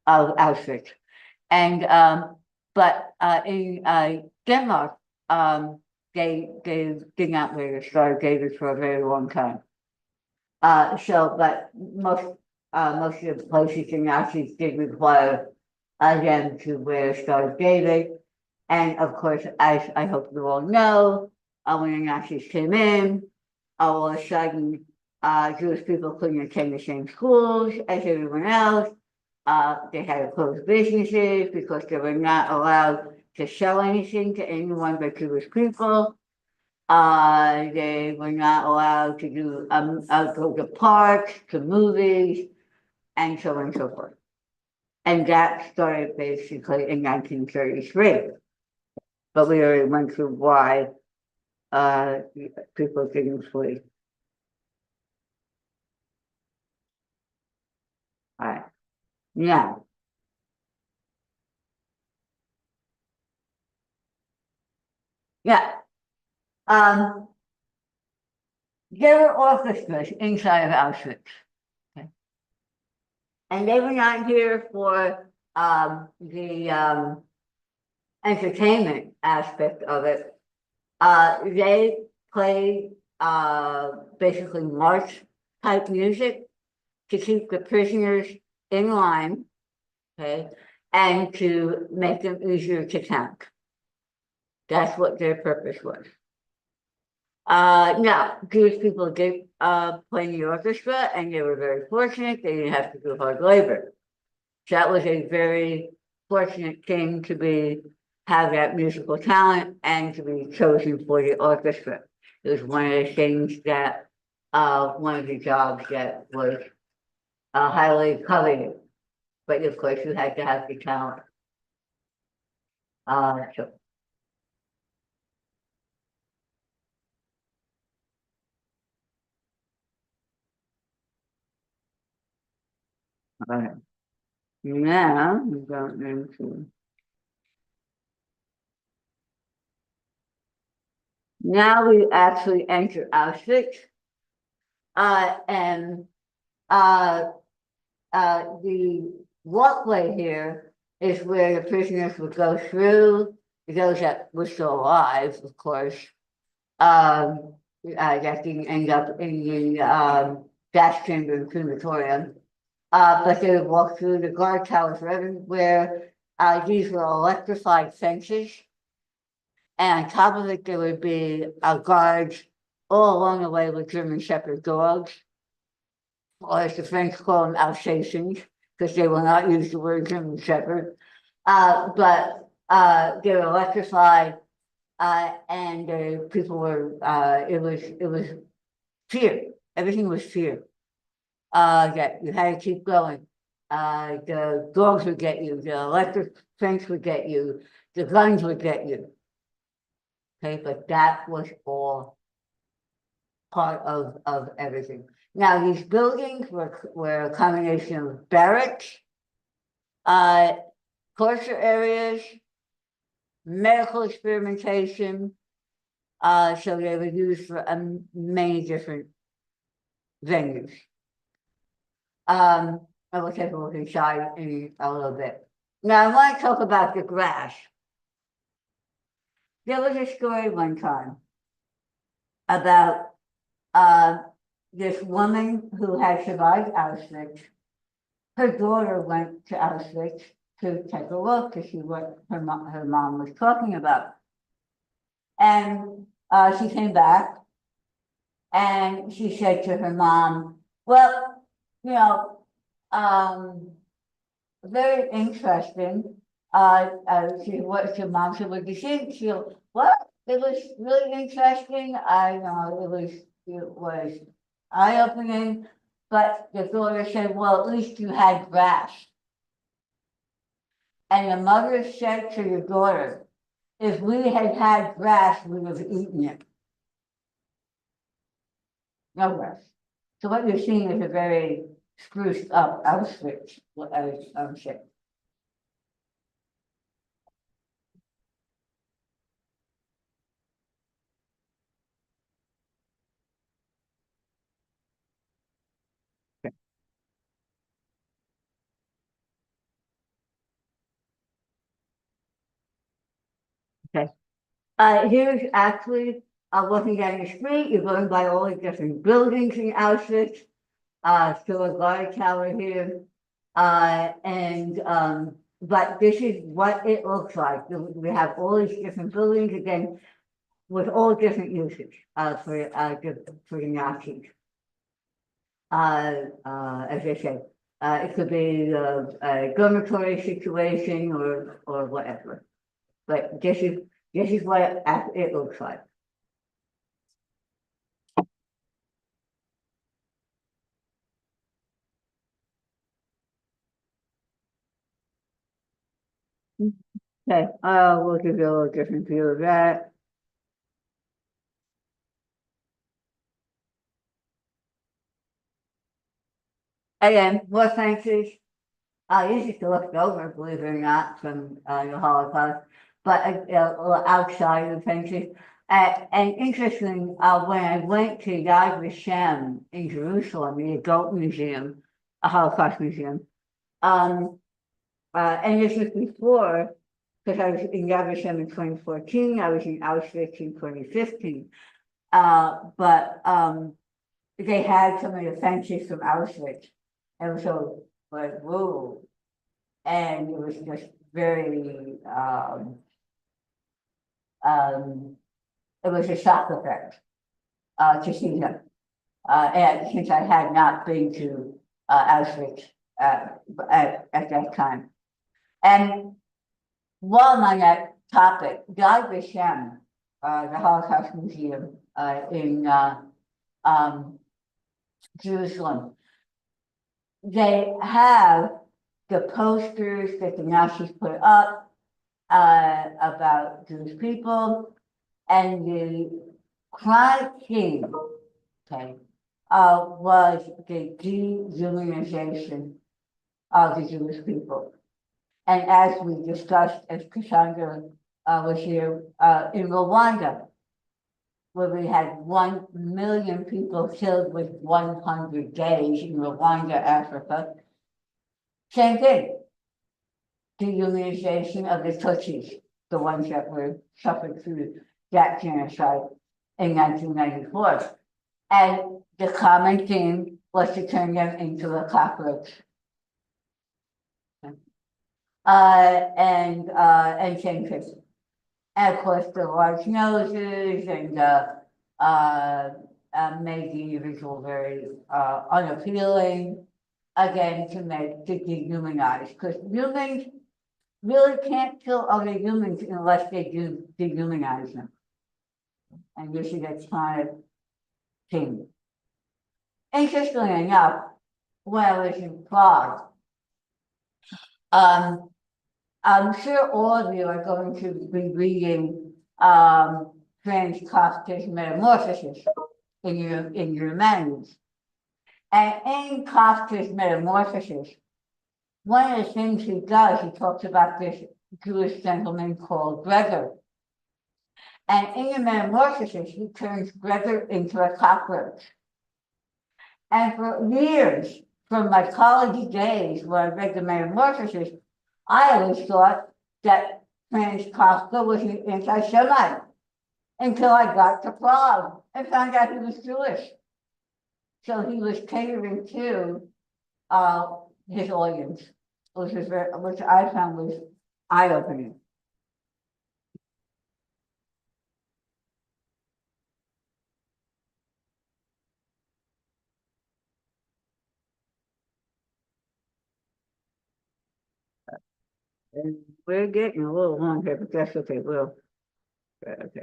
of Auschwitz, and but in Denmark, they did not wear the Star of David for a very long time. But most of the places the Nazis did require them to wear Star of David, and of course, as I hope you all know, when the Nazis came in, all of a sudden, Jewish people couldn't attend the same schools as everyone else. They had to close businesses because they were not allowed to sell anything to anyone but Jewish people. They were not allowed to do go to parks, to movies, and so on and so forth. And that started basically in 1933. But we already went through why people didn't flee. All right. Now, yeah. There were orchestras inside of Auschwitz. Okay. And they were not here for the entertainment aspect of it. They played basically march type music to keep the prisoners in line, okay, and to make them easier to count. That's what their purpose was. Now, Jewish people did play in the orchestra, and they were very fortunate. They didn't have to do hard labor. So that was a very fortunate thing to have that musical talent and to be chosen for the orchestra. It was one of the things that one of the jobs that was highly coveted. But of course, you had to have the talent. So. All right. Now we go into. Now we actually enter Auschwitz, and the walkway here is where the prisoners would go through. Those that were still alive, of course, that didn't end up in the gas chamber and crematorium. But they would walk through. The guard towers were everywhere. These were electrified fences. And on top of it, there would be guards all along the way with German Shepherd dogs, or as the French call them, Alsatians, because they will not use the word German Shepherd. But they were electrified, and people were, it was fear. Everything was fear. That you had to keep going. The dogs would get you, the electric fence would get you, the guns would get you. Okay, but that was all part of everything. Now, these buildings were a combination of barracks, torture areas, medical experimentation. So they were used for many different venues. I will take a look inside in a little bit. Now, I want to talk about the grass. There was a story one time about this woman who had survived Auschwitz. Her daughter went to Auschwitz to take a look to see what her mom was talking about. And she came back and she said to her mom, well, you know, very interesting. What your mom said, what you think? She, what? It was really interesting. I know it was eye-opening, but the daughter said, well, at least you had grass. And the mother said to the daughter, if we had had grass, we would have eaten it. No grass. So what you're seeing is a very spruced up Auschwitz, as I'm saying. Okay. Here's actually looking at the street. You're going by all the different buildings in Auschwitz. Still a guard tower here. But this is what it looks like. We have all these different buildings again with all different uses for the Nazis. As I said, it could be a dormitory situation or whatever. But this is what it looks like. Okay, we'll give you a little different view of that. Again, more fences. These are still left over, believe it or not, from the Holocaust, but outside of the fences. And interesting, when I went to Yad Vashem in Jerusalem, the adult museum, a Holocaust museum, and this was before, because I was in Yad Vashem in 2014, I was in Auschwitz in 2015. But they had some of the fences from Auschwitz. And so, like, whoa. And it was just very, it was a shock effect to see them. And since I had not been to Auschwitz at that time. And while I'm on that topic, Yad Vashem, the Holocaust Museum in Jerusalem, they have the posters that the Nazis put up about Jewish people, and the chronic theme, okay, was the dehumanization of the Jewish people. And as we discussed, as Cassandra was here, in Rwanda, where we had 1 million people killed with 100 days in Rwanda, Africa. Same thing. Dehumanization of the Tutsis, the ones that were suffered through that genocide in 1994. And the common theme was to turn them into a cockroach. And same thing. And of course, the large noses and made the individual very unappealing. again to dehumanize, because humans really can't kill other humans unless they do dehumanize them. And usually that's kind of thing. Interestingly enough, when I was in Prague, I'm sure all of you are going to be reading Franz Kafka's Metamorphosis in your humanities. And in Kafka's Metamorphosis, one of the things he does, he talks about this Jewish gentleman called Gregor. And in the Metamorphosis, he turns Gregor into a cockroach. And for years, from my college days where I read the Metamorphosis, I always thought that Franz Kafka was an anti-Semite until I got to Prague and found out he was Jewish. So he was catering to his audience, which I found was eye-opening. And we're getting a little long here, but that's okay. We'll. Okay.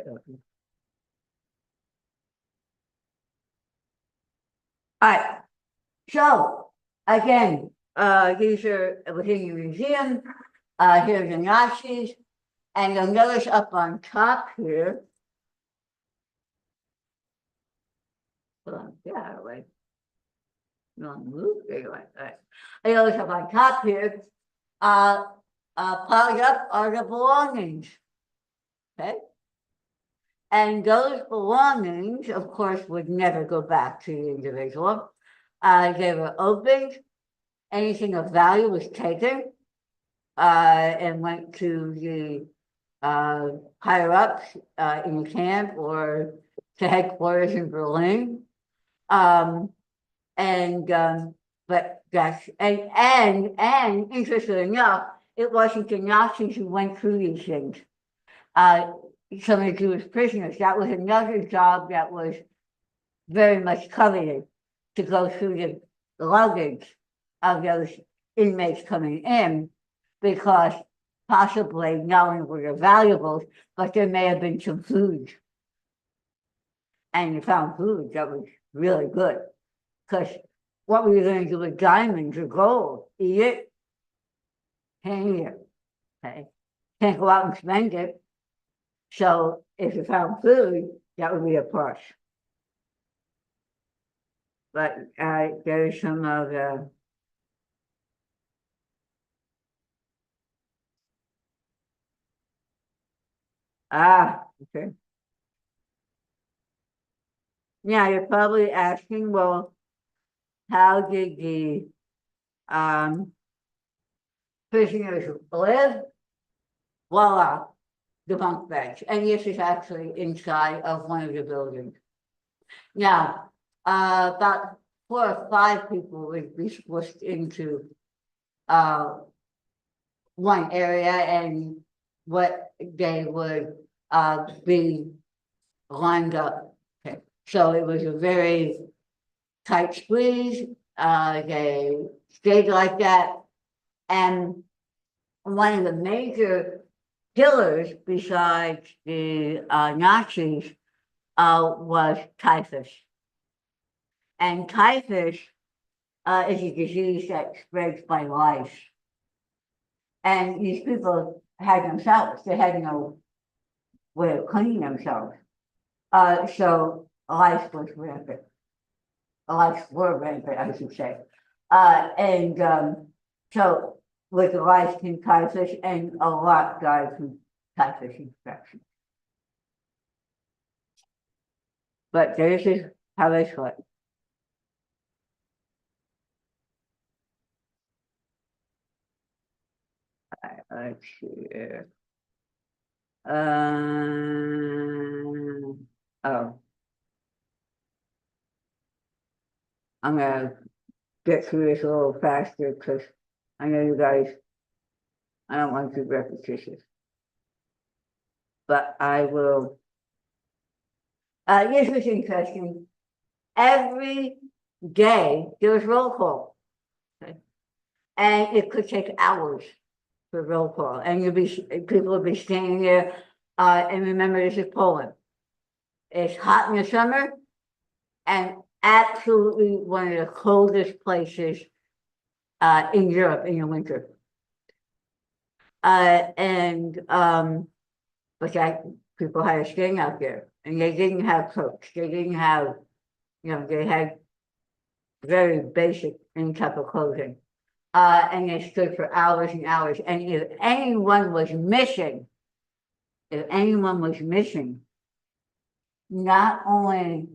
All right. So again, these are within the museum. Here's the Nazis, and you'll notice up on top here. Yeah, right. No, move. There you are. All right. I notice up on top here. Piled up are the belongings. Okay. And those belongings, of course, would never go back to the individual. They were opened, anything of value was taken, and went to the higher ups in the camp or to headquarters in Berlin. But that's and interestingly enough, it wasn't the Nazis who went through these things. Some of the Jewish prisoners, that was another job that was very much coveted, to go through the luggage of those inmates coming in, because possibly not only were there valuables, but there may have been some food. And you found food that was really good, because what were you going to do with diamonds or gold? Eat it? Can't eat it. Okay. Can't go out and spend it. So if you found food, that would be a plus. But there's some of the okay. Yeah, you're probably asking, well, how did the prisoners live? Voila, the bunk beds. And this is actually inside of one of the buildings. Now, about 4 or 5 people would be squished into one area, and what they would be lined up. Okay. So it was a very tight squeeze. They stayed like that. And one of the major killers besides the Nazis was typhus. And typhus is a disease that spreads by lice. And these people had themselves, they had no way of cleaning themselves. So lice was rampant. Lice were rampant, I should say. So with the lice came typhus, and a lot died from typhus infection. But this is how they slept. Let's see here. Oh. I'm gonna get through this a little faster because I know you guys, I don't want to be repetitious. But I will. This was interesting. Every day there was roll call. And it could take hours for roll call, and people would be standing there, and remember, this is Poland. It's hot in the summer and absolutely one of the coldest places, in Europe in the winter. But people had to stay out there, and they didn't have coats, they didn't have, they had very basic any type of clothing. And they stood for hours and hours, and if anyone was missing, not only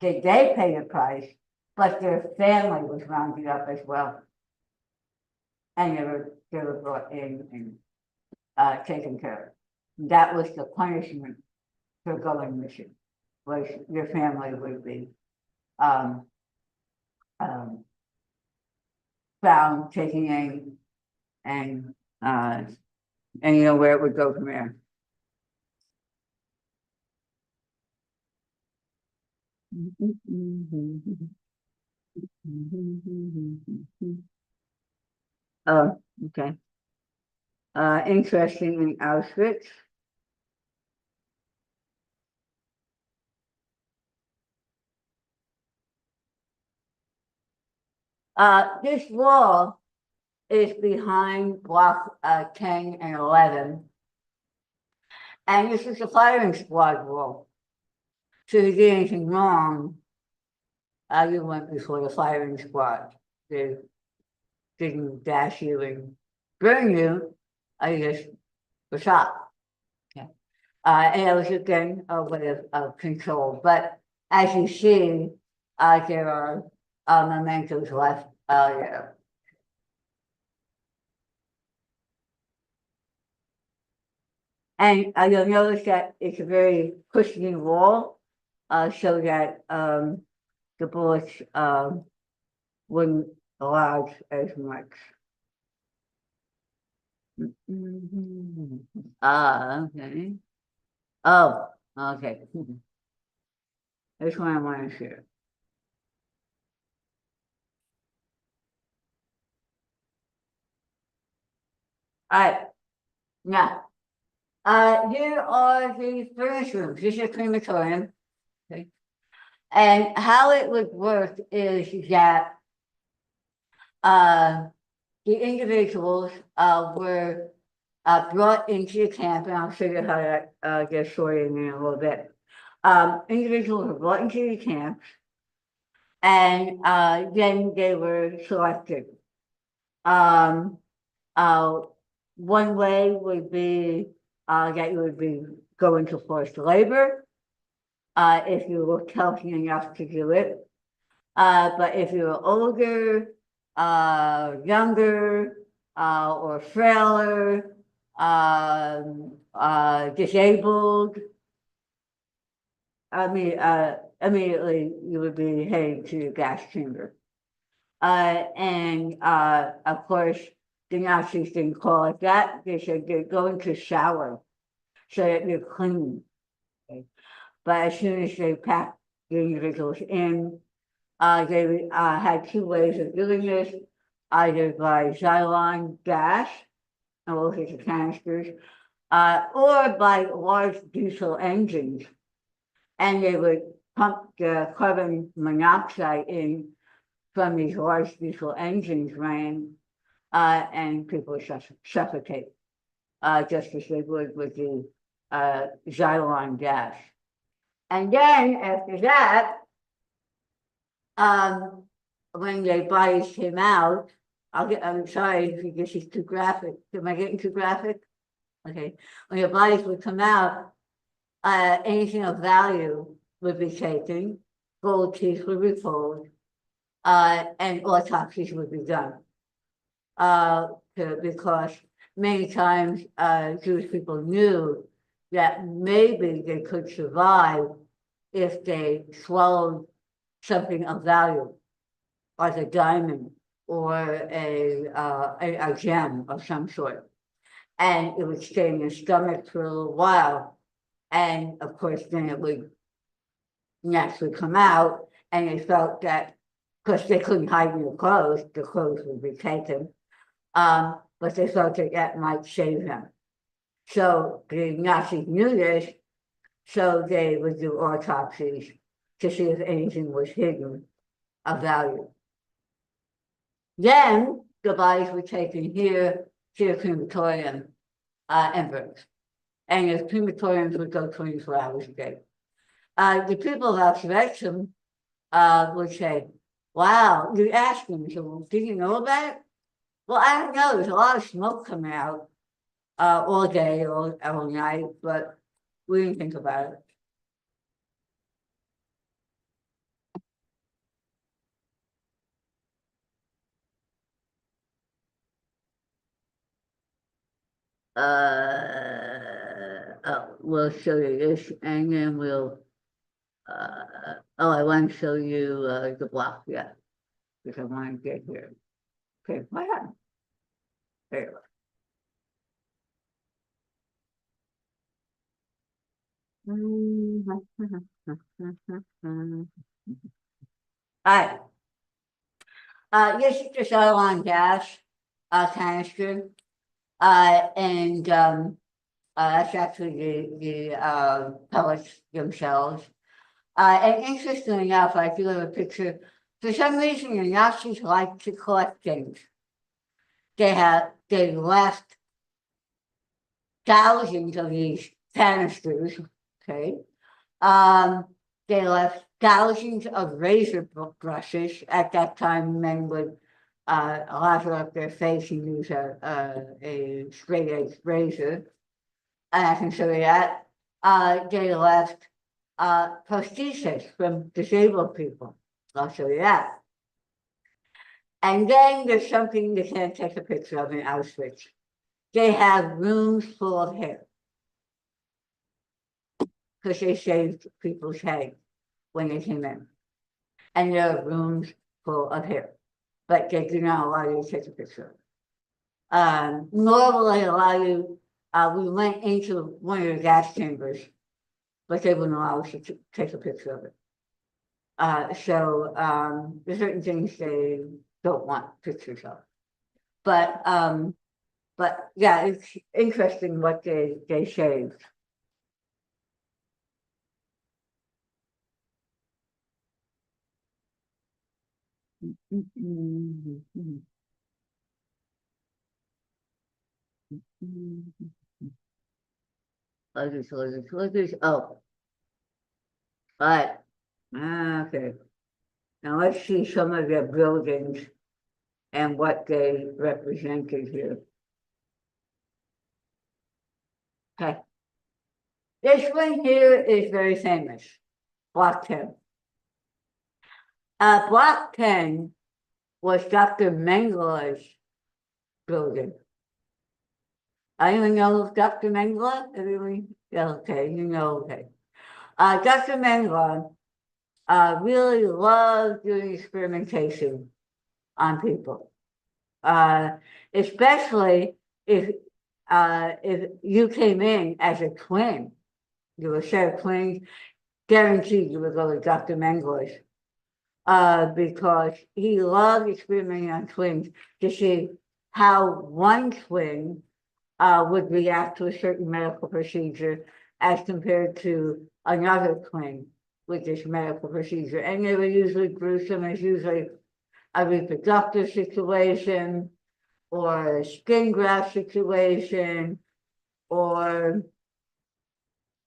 did they pay the price, but their family was rounded up as well. And they were brought in and taken care of. That was the punishment for going missing, was your family would be found, taken in, and you know where it would go from there. Oh, okay. Interesting in Auschwitz. This wall is behind block 10 and 11. And this is the firing squad wall. So if you did anything wrong, you went before the firing squad. They didn't dash you and burn you, I just was shot. Okay. And it was again a way of control. But as you see, there are mementos left there. And you'll notice that it's a very cushiony wall, so that the bullets wouldn't lodge as much. Okay. Oh, okay. This one I want to share. All right. Now, here are the furnace rooms. This is a crematorium. Okay. And how it would work is that the individuals were brought into the camp, and I'll show you how that gets sorted in a little bit. Individuals were brought into the camp, and then they were selected. One way would be that you would be going to forced labor, if you looked healthy enough to do it. But if you were older, younger, or frailer, disabled, immediately you would be headed to the gas chamber. And of course, the Nazis didn't call it that. They said they're going to shower so that you're clean. Okay. But as soon as they packed the individuals in, they had two ways of doing this, either by xylon gas, or those are canisters, or by large diesel engines. And they would pump the carbon monoxide in from these large diesel engines ran, and people would suffocate, just as they would with the xylon gas. And then after that, when the bodies came out, I'm sorry if this is too graphic. Am I getting too graphic? Okay. When the bodies would come out, anything of value would be taken, gold teeth would be pulled, and autopsies would be done. Because many times Jewish people knew that maybe they could survive if they swallowed something of value, like a diamond or a gem of some sort. And it would stay in your stomach for a little while. And of course, then it would naturally come out, and they felt that, because they couldn't hide in the clothes would be taken. But they thought that that might save him. So the Nazis knew this, so they would do autopsies to see if anything was hidden of value. Then the bodies were taken here to the crematorium in Brooks. And the crematoriums would go 24 hours a day. The people of Auschwitz would say, wow, you asked them, so did you know about it? Well, I don't know, there's a lot of smoke coming out all day, all night, but we didn't think about it. We'll show you this, and then we'll, oh, I want to show you the block, yeah, because I want to get here. Okay, what happened? There you go. All right, this is just oil gas canister, and that's actually the pellets themselves. And interestingly enough, I do have a picture. For some reason, the Nazis like to collect things. They left thousands of these canisters, okay? They left thousands of razor brushes. At that time, men would lather up their face and use a straight edge razor. And I can show you that. They left prosthesis from disabled people. I'll show you that. And then there's something they can't take a picture of in Auschwitz. They have rooms full of hair because they shaved people's heads when they came in. And there are rooms full of hair, but they do not allow you to take a picture. Nor will they allow you, we went into one of the gas chambers, but they wouldn't allow us to take a picture of it. So there's certain things they don't want pictures of. But yeah, it's interesting what they shaved. Luggage. Oh, but okay. Now let's see some of their buildings and what they represented here. Okay. This one here is very famous, Block 10. Block 10 was Dr. Mengele's building. Anyone know Dr. Mengele? Everyone? Yeah, okay, you know, okay. Dr. Mengele really loved doing experimentation on people. Especially if you came in as a twin, you were a set of twins, guaranteed you would go to Dr. Mengele's. Because he loved experimenting on twins to see how one twin would react to a certain medical procedure as compared to another twin with this medical procedure. And they were usually gruesome. It's usually a reproductive situation or a skin graft situation or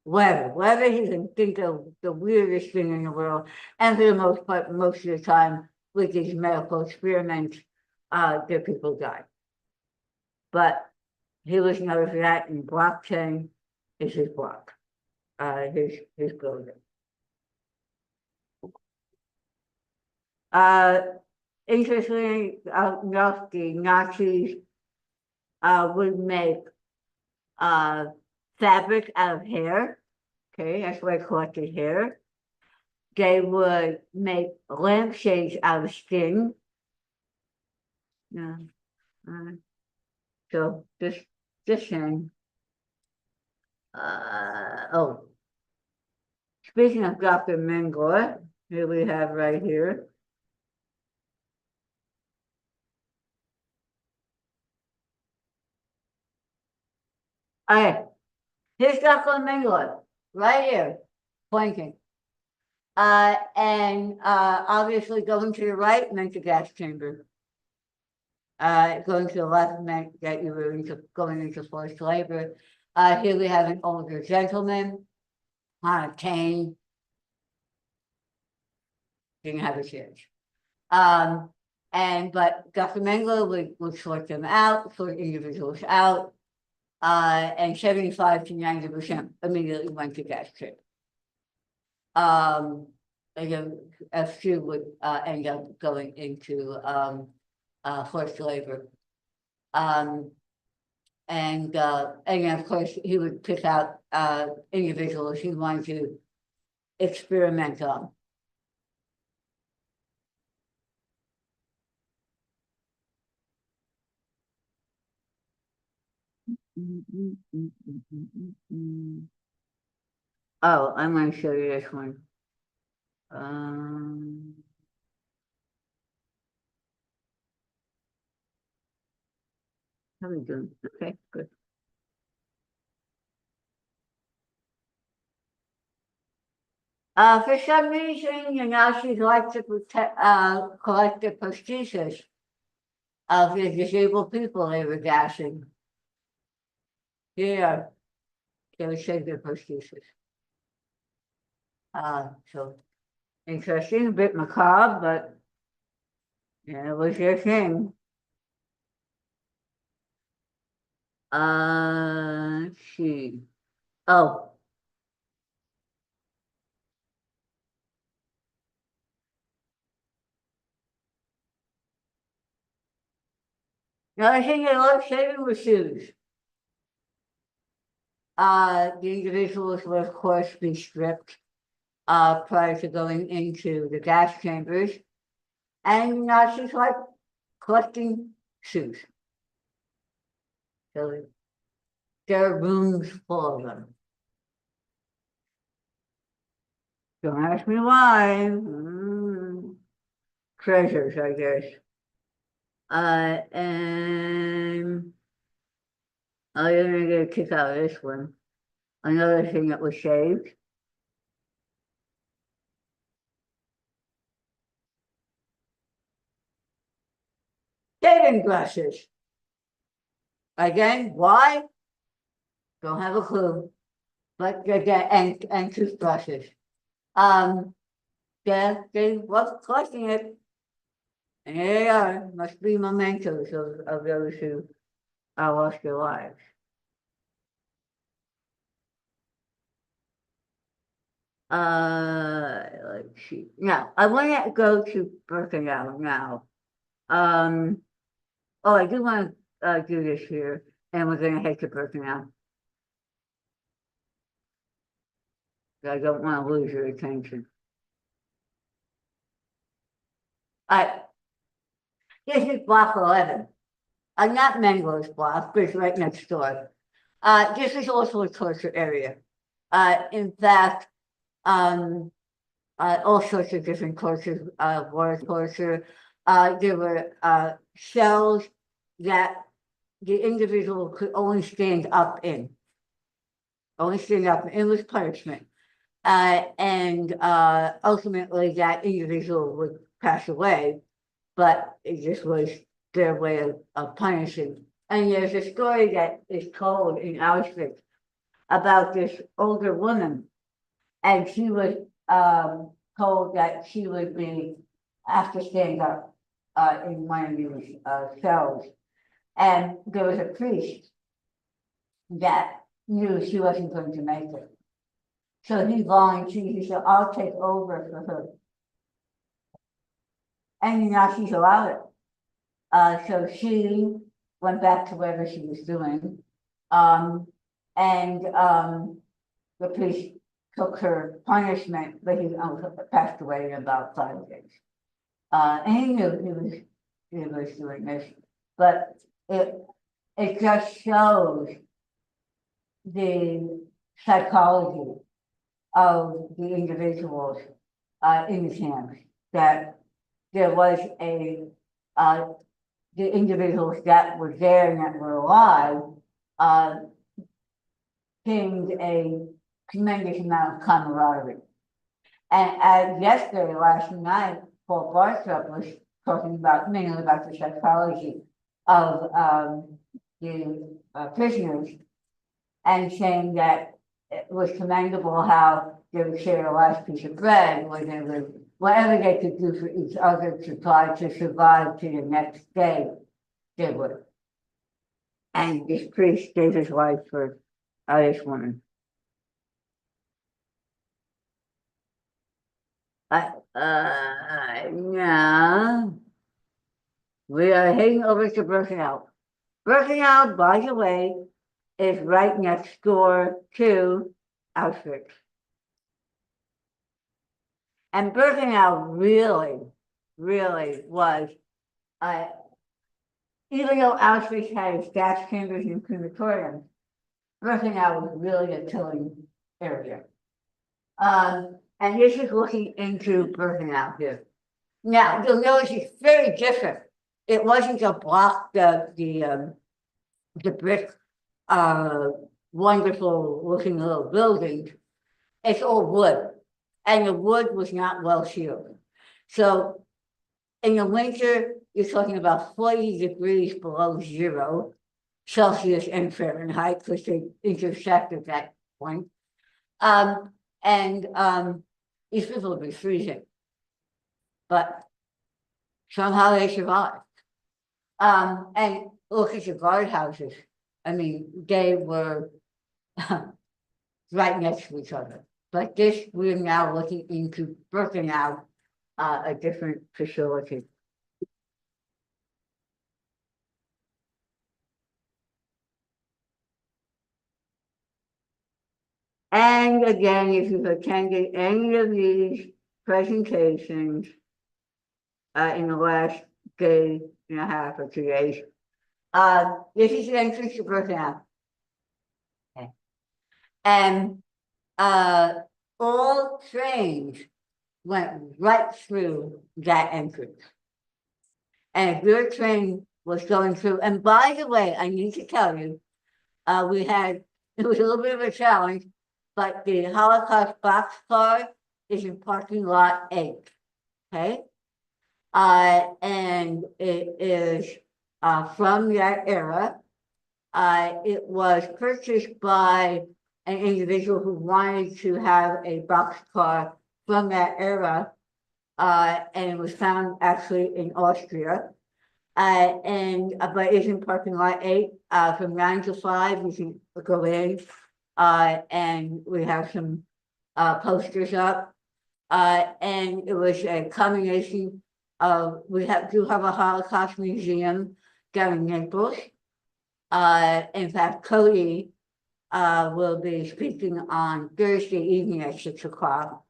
whatever he can think of the weirdest thing in the world. And for the most part, most of the time with these medical experiments, the people die. But he was known for that, and Block 10 is his block, his building. Interestingly enough, the Nazis would make fabric out of hair. Okay, that's why I collected hair. They would make lampshades out of skin. Yeah. So this thing. Oh, speaking of Dr. Mengele, here we have right here. right, here's Dr. Mengele, right here, blinking. And obviously going to the right meant the gas chamber. Going to the left meant that you were going into forced labor. Here we have an older gentleman on a cane. Didn't have a church. But Dr. Mengele would sort them out, sort individuals out. And 75 to 90% immediately went to gas trip. Again, a few would end up going into forced labor. And then of course he would pick out individuals he wanted to experiment on. Oh, I'm going to show you this one. How are we doing? Okay, good. For some reason, you know, she'd like to collect the prosthesis of the disabled people they were gassing. Yeah, they would save their prosthesis. So interesting, a bit macabre, but yeah, it was their thing. Let's see. Oh. The other thing they love saving was shoes. The individuals would of course be stripped prior to going into the gas chambers. And Nazis like collecting shoes. So there are rooms full of them. Don't ask me why. Treasures, I guess. And oh, you're gonna get a kick out of this one. Another thing that was shaved. Shaving brushes. Again, why? Don't have a clue. But again, and toothbrushes. Yeah, they was collecting it. And here they are, must be mementos of those who lost their lives. Let's see. Now, I want to go to Birkenau now. Oh, I do want to do this here, and we're going to head to Birkenau. I don't want to lose your attention. This is block 11. Not Mengele's block, but it's right next door. This is also a torture area. In fact, all sorts of different tortures, war torture. There were cells that the individual could only stand up in. Only stand up in. It was punishment. And ultimately that individual would pass away, but it just was their way of punishing. And there's a story that is told in Auschwitz about this older woman, and she was told that she would have to stand up in one of these cells. And there was a priest that knew she wasn't going to make it. So he volunteered, he said, I'll take over for her. And the Nazis allowed it. So she went back to whatever she was doing. The priest took her punishment, but he passed away in about 5 days. And he knew he was doing this, but it just shows the psychology of the individuals in the camps, that there was the individuals that were there and that were alive seemed a tremendous amount of camaraderie. And yesterday, last night, Paul Bartrup was talking about, mainly about the psychology of the prisoners, and saying that it was commendable how they would share a last piece of bread, or they would, whatever they could do for each other to try to survive to the next day, they would. And this priest gave his life for this woman. Yeah. We are heading over to Birkenau. Birkenau, by the way, is right next door to Auschwitz. And Birkenau really was, even though Auschwitz had its gas chambers and crematoriums, Birkenau was really a killing area. And this is looking into Birkenau here. Now, you'll notice it's very different. It wasn't a block, the brick, wonderful looking little buildings. It's all wood, and the wood was not well sealed. So in the winter, you're talking about 40 degrees below 0 Celsius and Fahrenheit, because they intersect at that point. These people would be freezing, but somehow they survived. And look at the guardhouses. I mean, they were right next to each other. But this, we're now looking into Birkenau, a different facility. And again, if you've attended any of these presentations in the last day and a half or 2 days, this is the entrance to Birkenau. Okay. And all trains went right through that entrance. And if your train was going through, and by the way, I need to tell you, it was a little bit of a challenge, but the Holocaust boxcar is in parking lot 8, okay? And it is from that era. It was purchased by an individual who wanted to have a boxcar from that era, and it was found actually in Austria. But it's in parking lot 8 from 9 to 5. You can go in, and we have some posters up. And it was a combination of, do have a Holocaust museum down in Naples. In fact, Cody will be speaking on Thursday evening at 6 o'clock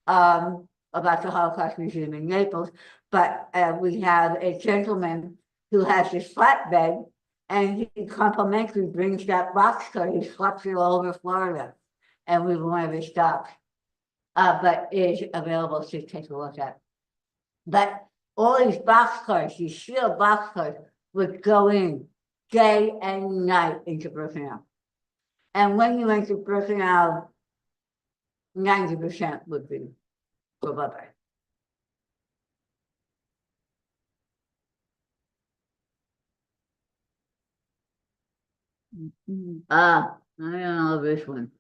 about the Holocaust Museum in Naples. But we have a gentleman who has this flatbed, and he complimentary brings that boxcar. He swaps it all over Florida, and we were one of his stops. But it is available to take a look at. But all these boxcars, these steel boxcars, would go in day and night into Birkenau. And when you went to Birkenau, 90% would be for bye-bye. I don't know this one.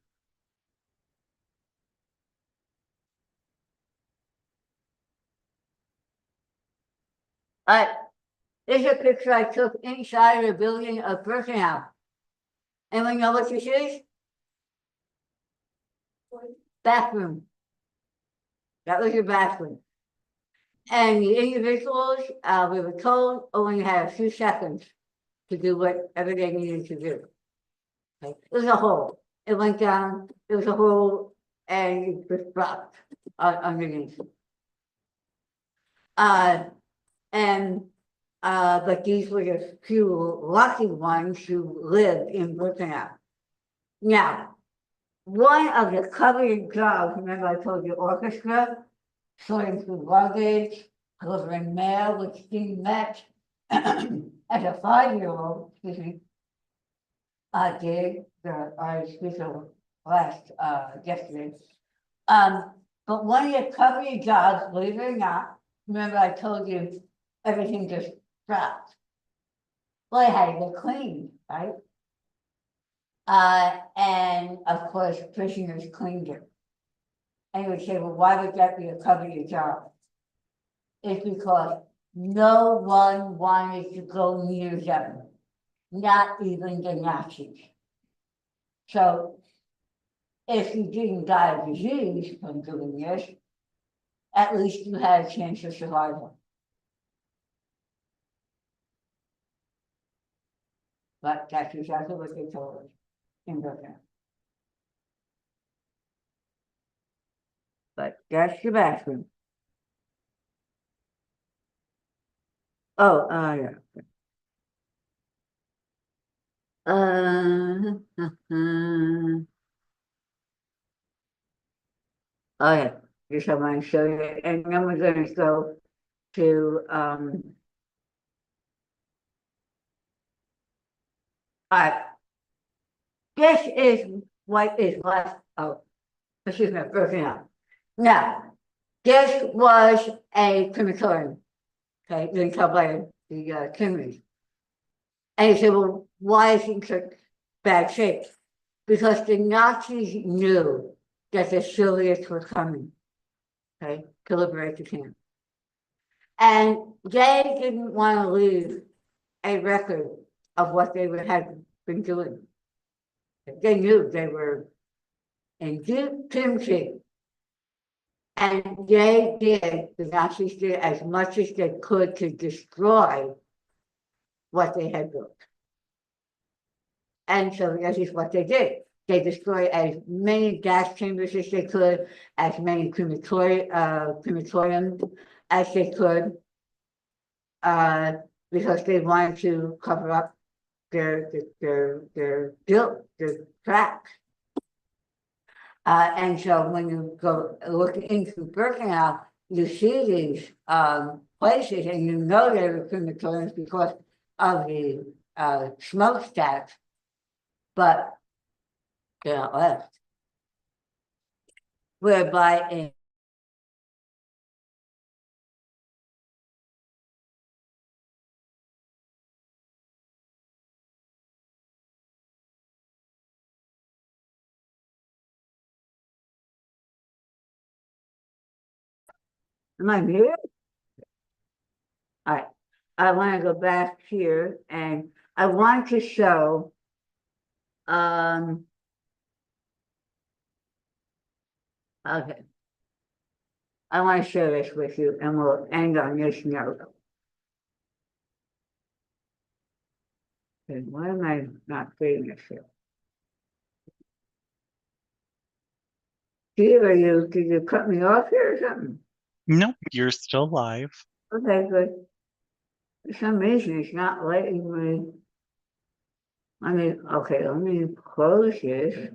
This is a picture I took inside the building of Birkenau. Anyone know what this is? Bathroom. That was your bathroom. And the individuals, we were told, only had a few seconds to do whatever they needed to do. Okay. It was a hole. It went down, it was a hole, and it was blocked underneath. But these were the few lucky ones who lived in Birkenau. Now, one of the coveted jobs, remember I told you orchestra, sorting through luggage, delivering mail, which Dean met as a 5-year-old, excuse me, did our speaker last, yesterday. But one of your recovery jobs, believe it or not, remember I told you everything just dropped. Well, I had to get cleaned, right? And of course, prisoners cleaned it. And you would say, well, why would that be a recovery job? It's because no one wanted to go near them, not even the Nazis. So if you didn't die of disease from doing this, at least you had a chance of survival. But that's exactly what they told us in Brooklyn. But that's the bathroom. Oh, yeah. Oh, yeah, just I want to show you, and then we're gonna go to, this is what is left, oh, excuse me, broken up. Now, this was a crematorium, okay, you can tell by the chimneys. And you say, well, why is it in such bad shape? Because the Nazis knew that the Soviets were coming, okay, to liberate the camp. And they didn't want to leave a record of what they had been doing. They knew they were in deep kimchi. And they did, the Nazis did as much as they could to destroy what they had built. And so that is what they did. They destroyed as many gas chambers as they could, as many crematoriums as they could, because they wanted to cover up their guilt, their tracks. And so when you go look into Birkenau, you see these places, and you know they were crematoriums because of the smokestacks, but they're not left. Whereby in am I muted? All right, I want to go back here and I want to show okay. I want to share this with you and we'll end on this note. Okay, why am I not getting this here? Steve, did you cut me off here or something? Nope, you're still live. Okay, good. For some reason, it's not letting me. Okay, let me close this.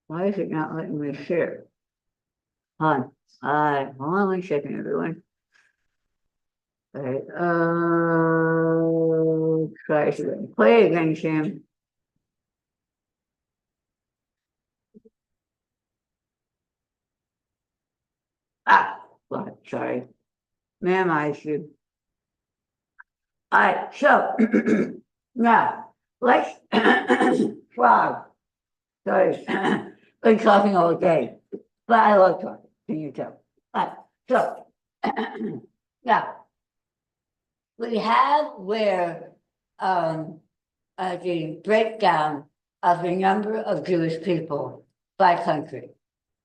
Why is it not letting me share? Hold on, hold on 1 second, everyone. All right, try it again. Play again, Sam. Well, sorry. Minimize you. All right, so now let's frog. Sorry, been talking all day, but I love talking. Can you tell? All right, so now we have where the breakdown of the number of Jewish people by country.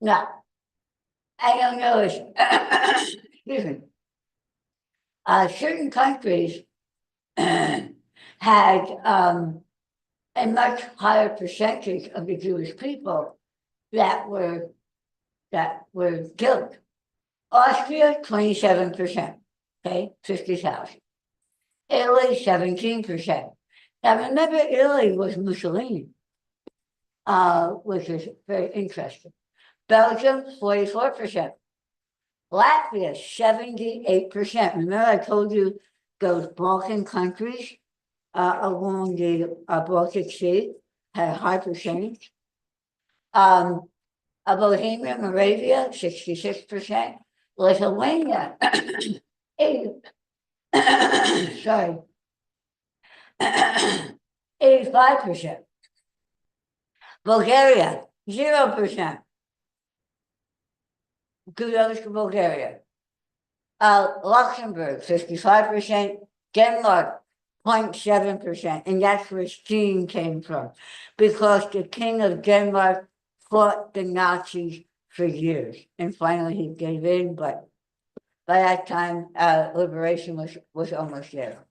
Now, I don't know if excuse me. Certain countries had a much higher percentage of the Jewish people that were killed. Austria, 27%, okay, 50,000. Italy, 17%. Now remember, Italy was Mussolini, which is very interesting. Belgium, 44%. Latvia, 78%. Remember I told you those Balkan countries along the Baltic Sea, had a high percentage. Bohemia, Moravia, 66%. Lithuania, 80, sorry, 85%. Bulgaria, 0%. Kudos to Bulgaria. Luxembourg, 55%. Denmark, 0.7%. And that's where Steen came from, because the king of Denmark fought the Nazis for years. And finally he gave in, but by that time, liberation was almost there.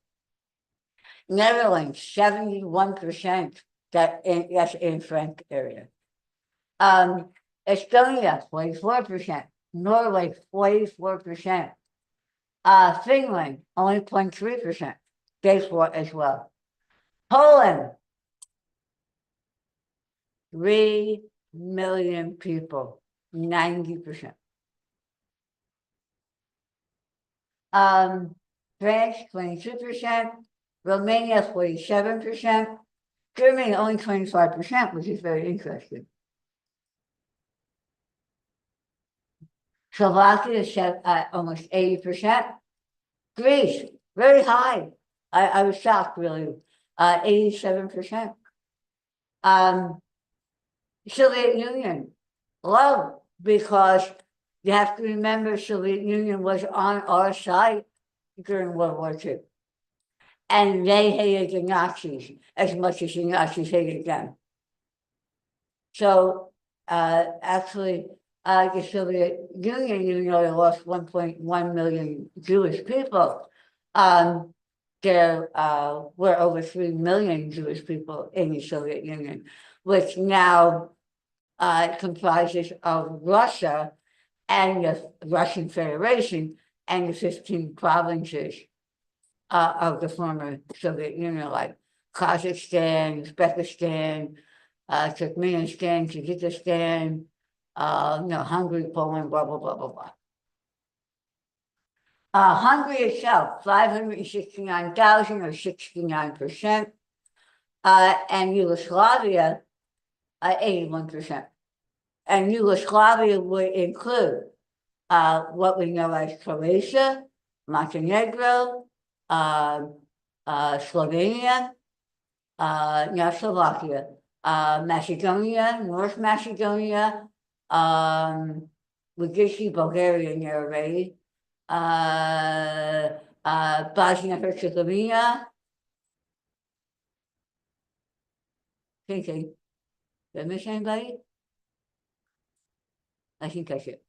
Netherlands, 71%. That's in French area. Estonia, 44%. Norway, 44%. Finland, only 0.3%. They fought as well. Poland, 3 million people, 90%. France, 22%. Romania, 47%. Germany, only 25%, which is very interesting. Slovakia is almost 80%. Greece, very high. I was shocked, really. 87%. Soviet Union, low, because you have to remember Soviet Union was on our side during World War II. And they hated the Nazis as much as the Nazis hated them. So actually, the Soviet Union, even though they lost 1.1 million Jewish people, there were over 3 million Jewish people in the Soviet Union, which now comprises of Russia and the Russian Federation and the 15 provinces of the former Soviet Union, like Kazakhstan, Uzbekistan, Turkmenistan, Tajikistan, Hungary, Poland, blah, blah, blah, blah, blah. Hungary itself, 569,000 or 69%. And Yugoslavia, 81%. And Yugoslavia would include what we know as Croatia, Montenegro, Slovenia, not Slovakia, Macedonia, North Macedonia, we did see Bulgaria in there already, Bosnia Herzegovina. Thinking, did I miss anybody? I think I should.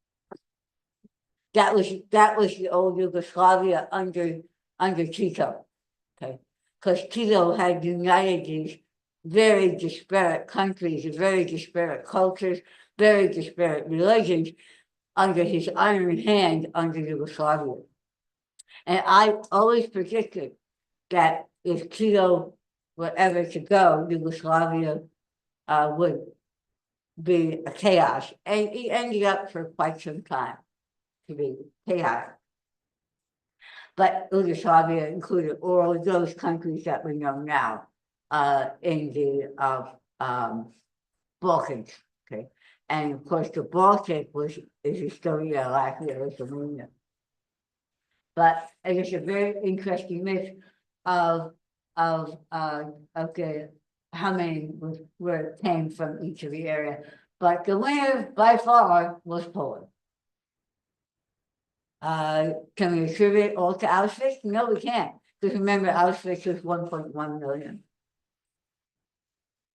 That was the old Yugoslavia under Tito, okay? Because Tito had united these very disparate countries, very disparate cultures, very disparate religions under his iron hand under Yugoslavia. And I always predicted that if Tito were ever to go, Yugoslavia would be a chaos. And he ended up for quite some time to be chaos. But Yugoslavia included all of those countries that we know now in the Balkans, okay? And of course, the Baltic is Estonia, Latvia, Lithuania. But it is a very interesting mix of okay, how many came from each of the area. But the winner by far was Poland. Can we attribute all to Auschwitz? No, we can't. Because remember, Auschwitz was 1.1 million.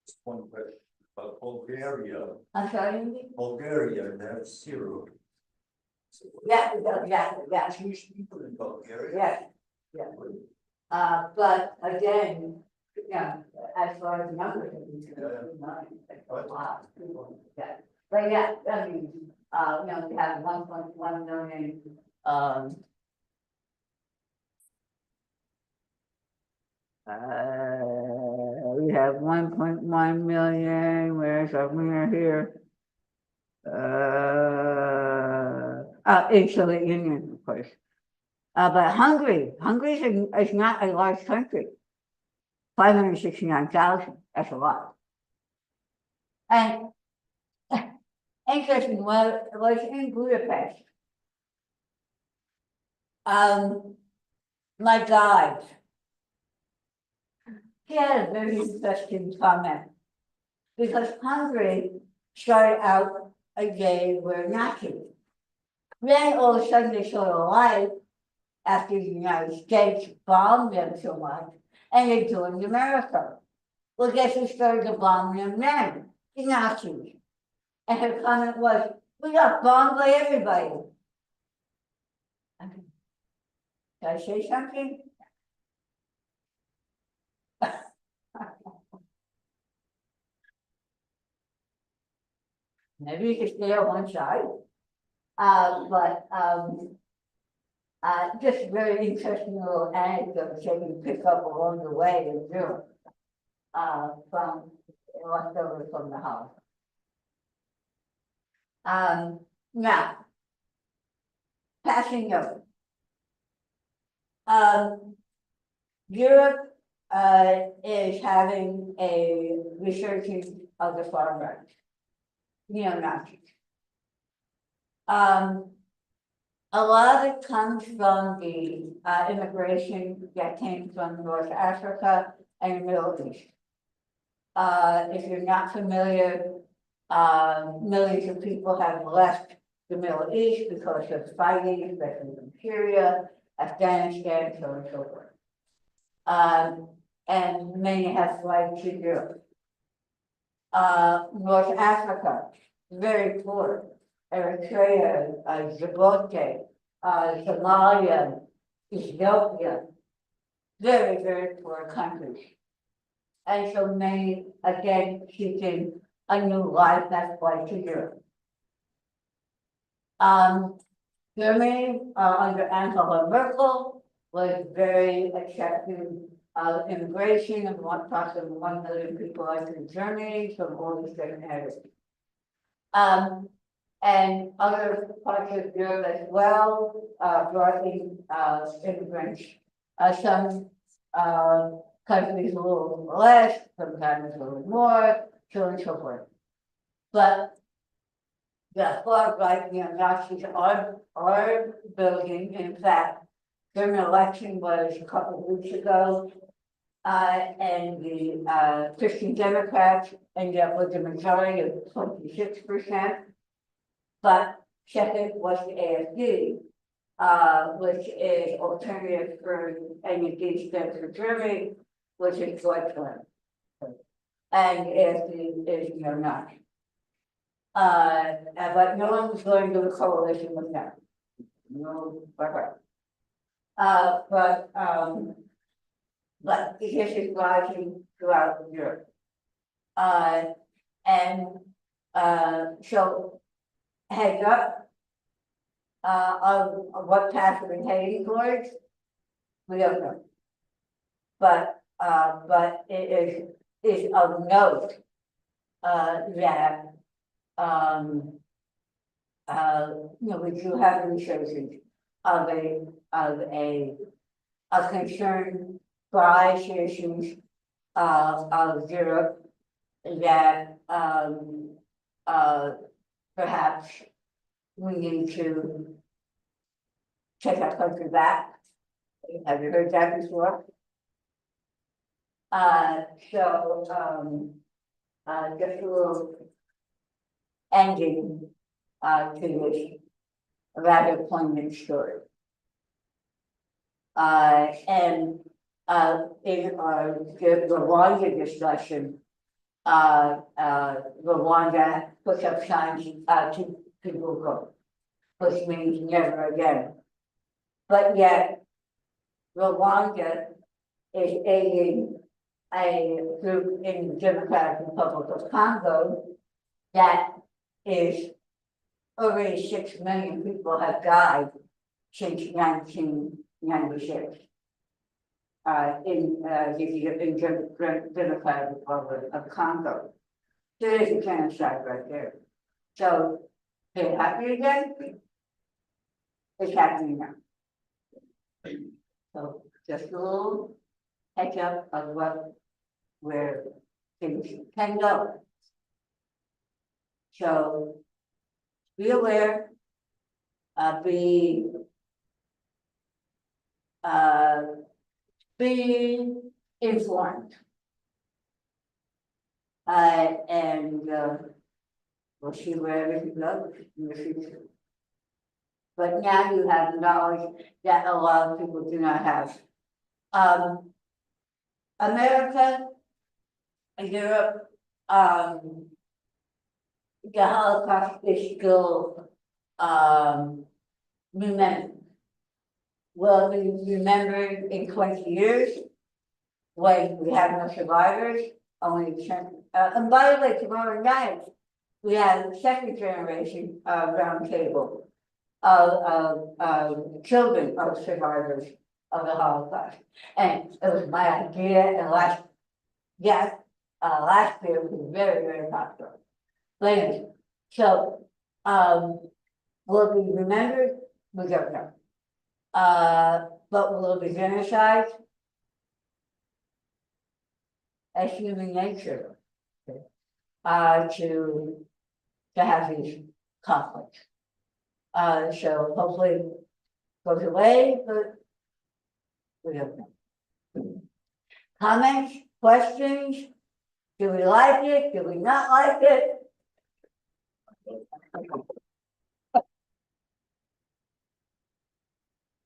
Just one question about Bulgaria. I'm sorry? Bulgaria, that's 0. Yeah. Jewish people in Bulgaria. Yeah. But again, as far as numbers, wow, people, yeah. But yeah, I mean, we have 1.1 million. We have 1.1 million. Where's our winner here? In Soviet Union, of course. But Hungary is not a large country. 569,000. That's a lot. And interesting, well, it was in Budapest. My guide. He had a very interesting comment. Because Hungary started out a day where Nazis. Then all of a sudden they sort of life after the United States bombed them so much, and they joined America. Well, guess who started to bomb them then? The Nazis. And her comment was, we got bombed by everybody. Did I say something? Maybe you could stay on one side. Just very interesting little anecdotes that you pick up along the way in Europe. From left over from the house. Now, passing note. Europe is having a resurgence of the far right, neo-Nazis. A lot of it comes from the immigration that came from North Africa and the Middle East. If you're not familiar, millions of people have left the Middle East because of fighting, especially in Syria, Afghanistan, so on and so forth. And many have fled to Europe. North Africa, very poor. Eritrea, Djibouti, Somalia, Ethiopia, very, very poor countries. And so many, again, seeking a new life, that's why to Europe. Germany, under Angela Merkel, was very accepting of immigration of approximately 1 million people entered Germany from all these different areas. And other parts of Europe as well, brought in immigrants. Some countries a little less, sometimes a little more, so on and so forth. But the far right neo-Nazis are building. In fact, German election was a couple of weeks ago, and the Christian Democrats ended up with a majority of 26%. But second was the AfD, which is alternative for and against them for Germany, which is Deutschland. And AfD is not. But no one was going to the coalition with them. No, but this is rising throughout Europe. So heads up of what path we're heading towards, we don't know. But it is of note that we do have resources of a concern by citizens of Europe that perhaps we need to take our country back. Have you heard that before? Just a little ending to this rather poignant story. In our Rwanda discussion, Rwanda puts up signs to Google, which means never again. But yet, Rwanda is aiding a group in the Democratic Republic of Congo that is already 6 million people have died since 1996 in the Democratic Republic of Congo. There is a genocide right there. So, is it happening again? It's happening now. So, just a little heads up of where things can go. So be aware, be informed. And we'll see where everything goes in the future. But now you have knowledge that a lot of people do not have. America and Europe, the Holocaust is still remembered. Will be remembered in 20 years when we have no survivors, only 10. And by the way, tomorrow night, we have the second generation roundtable of children of survivors of the Holocaust. And it was my idea, and last year it was very, very popular. But anyway, so will it be remembered? We don't know. But will it be genocide? As human nature, to have these conflicts. So hopefully it goes away, but we don't know. Comments, questions? Do we like it? Do we not like it?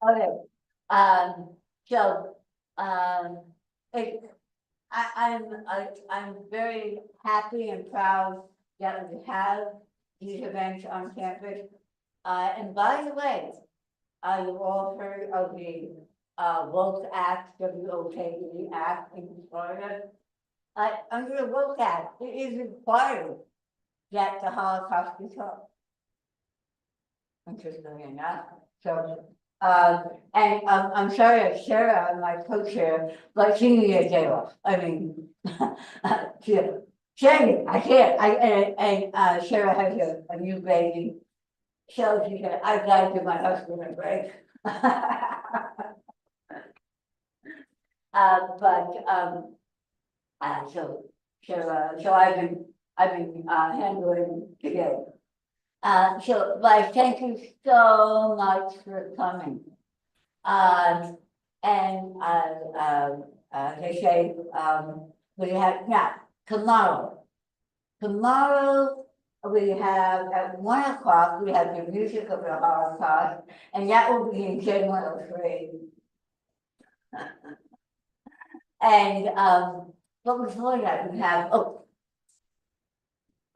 Okay, so, I'm very happy and proud that we have these events on campus. And by the way, you've all heard of the Woke Act, WOKE Act in Florida. Under the Woke Act, it is required that the Holocaust be taught. Interestingly enough, so. And I'm sorry, Sarah, my co-chair, but she needed a day off. I mean, Sandi, I can't. And Sarah has a new baby, so she said, I've got to give my husband a break. So I've been handling today. So, but thank you so much for coming. They say, we have now tomorrow. Tomorrow we have at 1 o'clock, we have the music of the Holocaust, and that will be in Gen 103. And but before that, we have,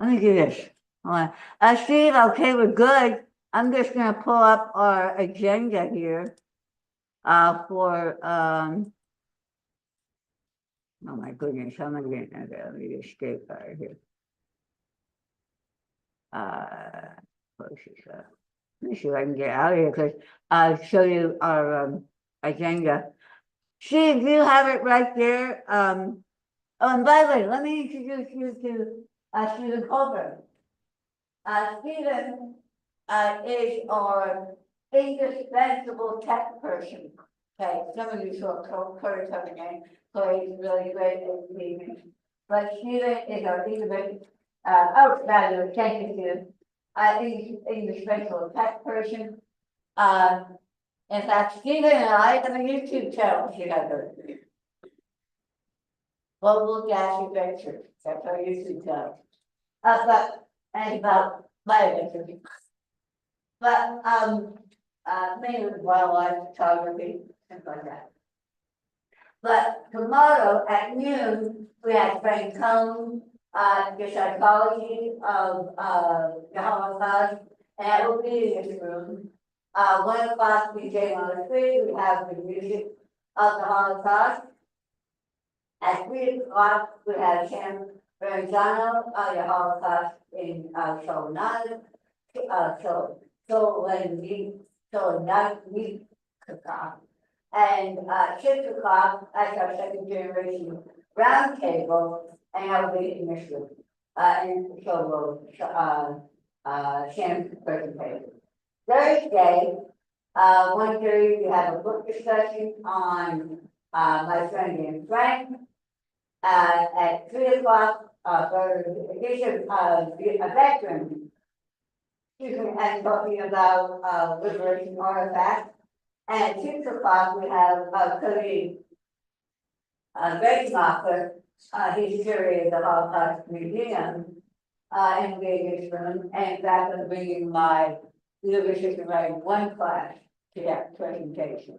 let me do this. Hold on. Steve, okay, we're good. I'm just gonna pull up our agenda here. For oh my goodness, how am I getting that? Let me escape out of here. Close this up. Let me see if I can get out of here because I'll show you our agenda. Steve, you have it right there. Oh, and by the way, let me introduce you to Stephen Colbert. Stephen is our indispensable tech person. Okay, some of you saw Corey coming in, Corey is really great at meetings. But Stephen is our indispensable, thank you, indispensable tech person. In fact, Stephen and I have a YouTube channel together. Global Gas Adventures, that's our YouTube channel. And about my adventures. But mainly wildlife photography, things like that. But tomorrow at noon, we have Frank Cohn, the psychology of the Holocaust, and I will be in this room. 1 o'clock, DJ 103, we have the music of the Holocaust. At 3 o'clock, we have Sam Verrazano, the Holocaust in Solonado. And 6 o'clock, that's our second generation roundtable, and I'll be in this room. And so will Sam's presentation. Thursday, 1:30, we have a book discussion on my friend Ian Frank. At 3 o'clock, for the addition of a veteran. Excuse me, and talking about, liberation artifacts. And at 6 o'clock, we have, Cody. Greg Mocker, he's curated the Holocaust Museum, in Vegas room, and that's gonna bring in my leadership and writing one class to that presentation.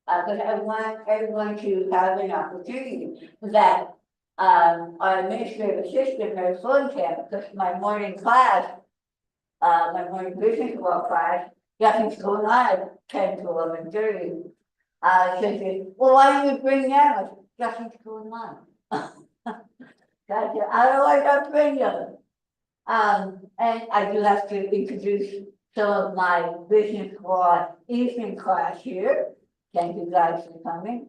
Because I want everyone to have an opportunity that, our administrative assistant, Mary Fulenkamp, because my morning class, my morning business law class, nothing's going on at 10 to 11:30. Says, well, why don't you bring them? I said, nothing's going on. Gotcha, otherwise I'll bring them. And I do have to introduce some of my business law evening class here. Thank you guys for coming.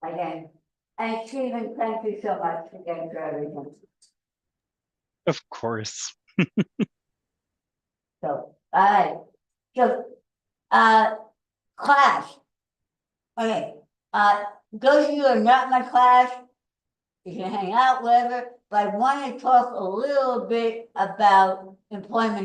Again, and Stephen, thank you so much again for everything. Of course. So, so, class. Okay, those of you who are not in my class, you can hang out, whatever, but I want to talk a little bit about employment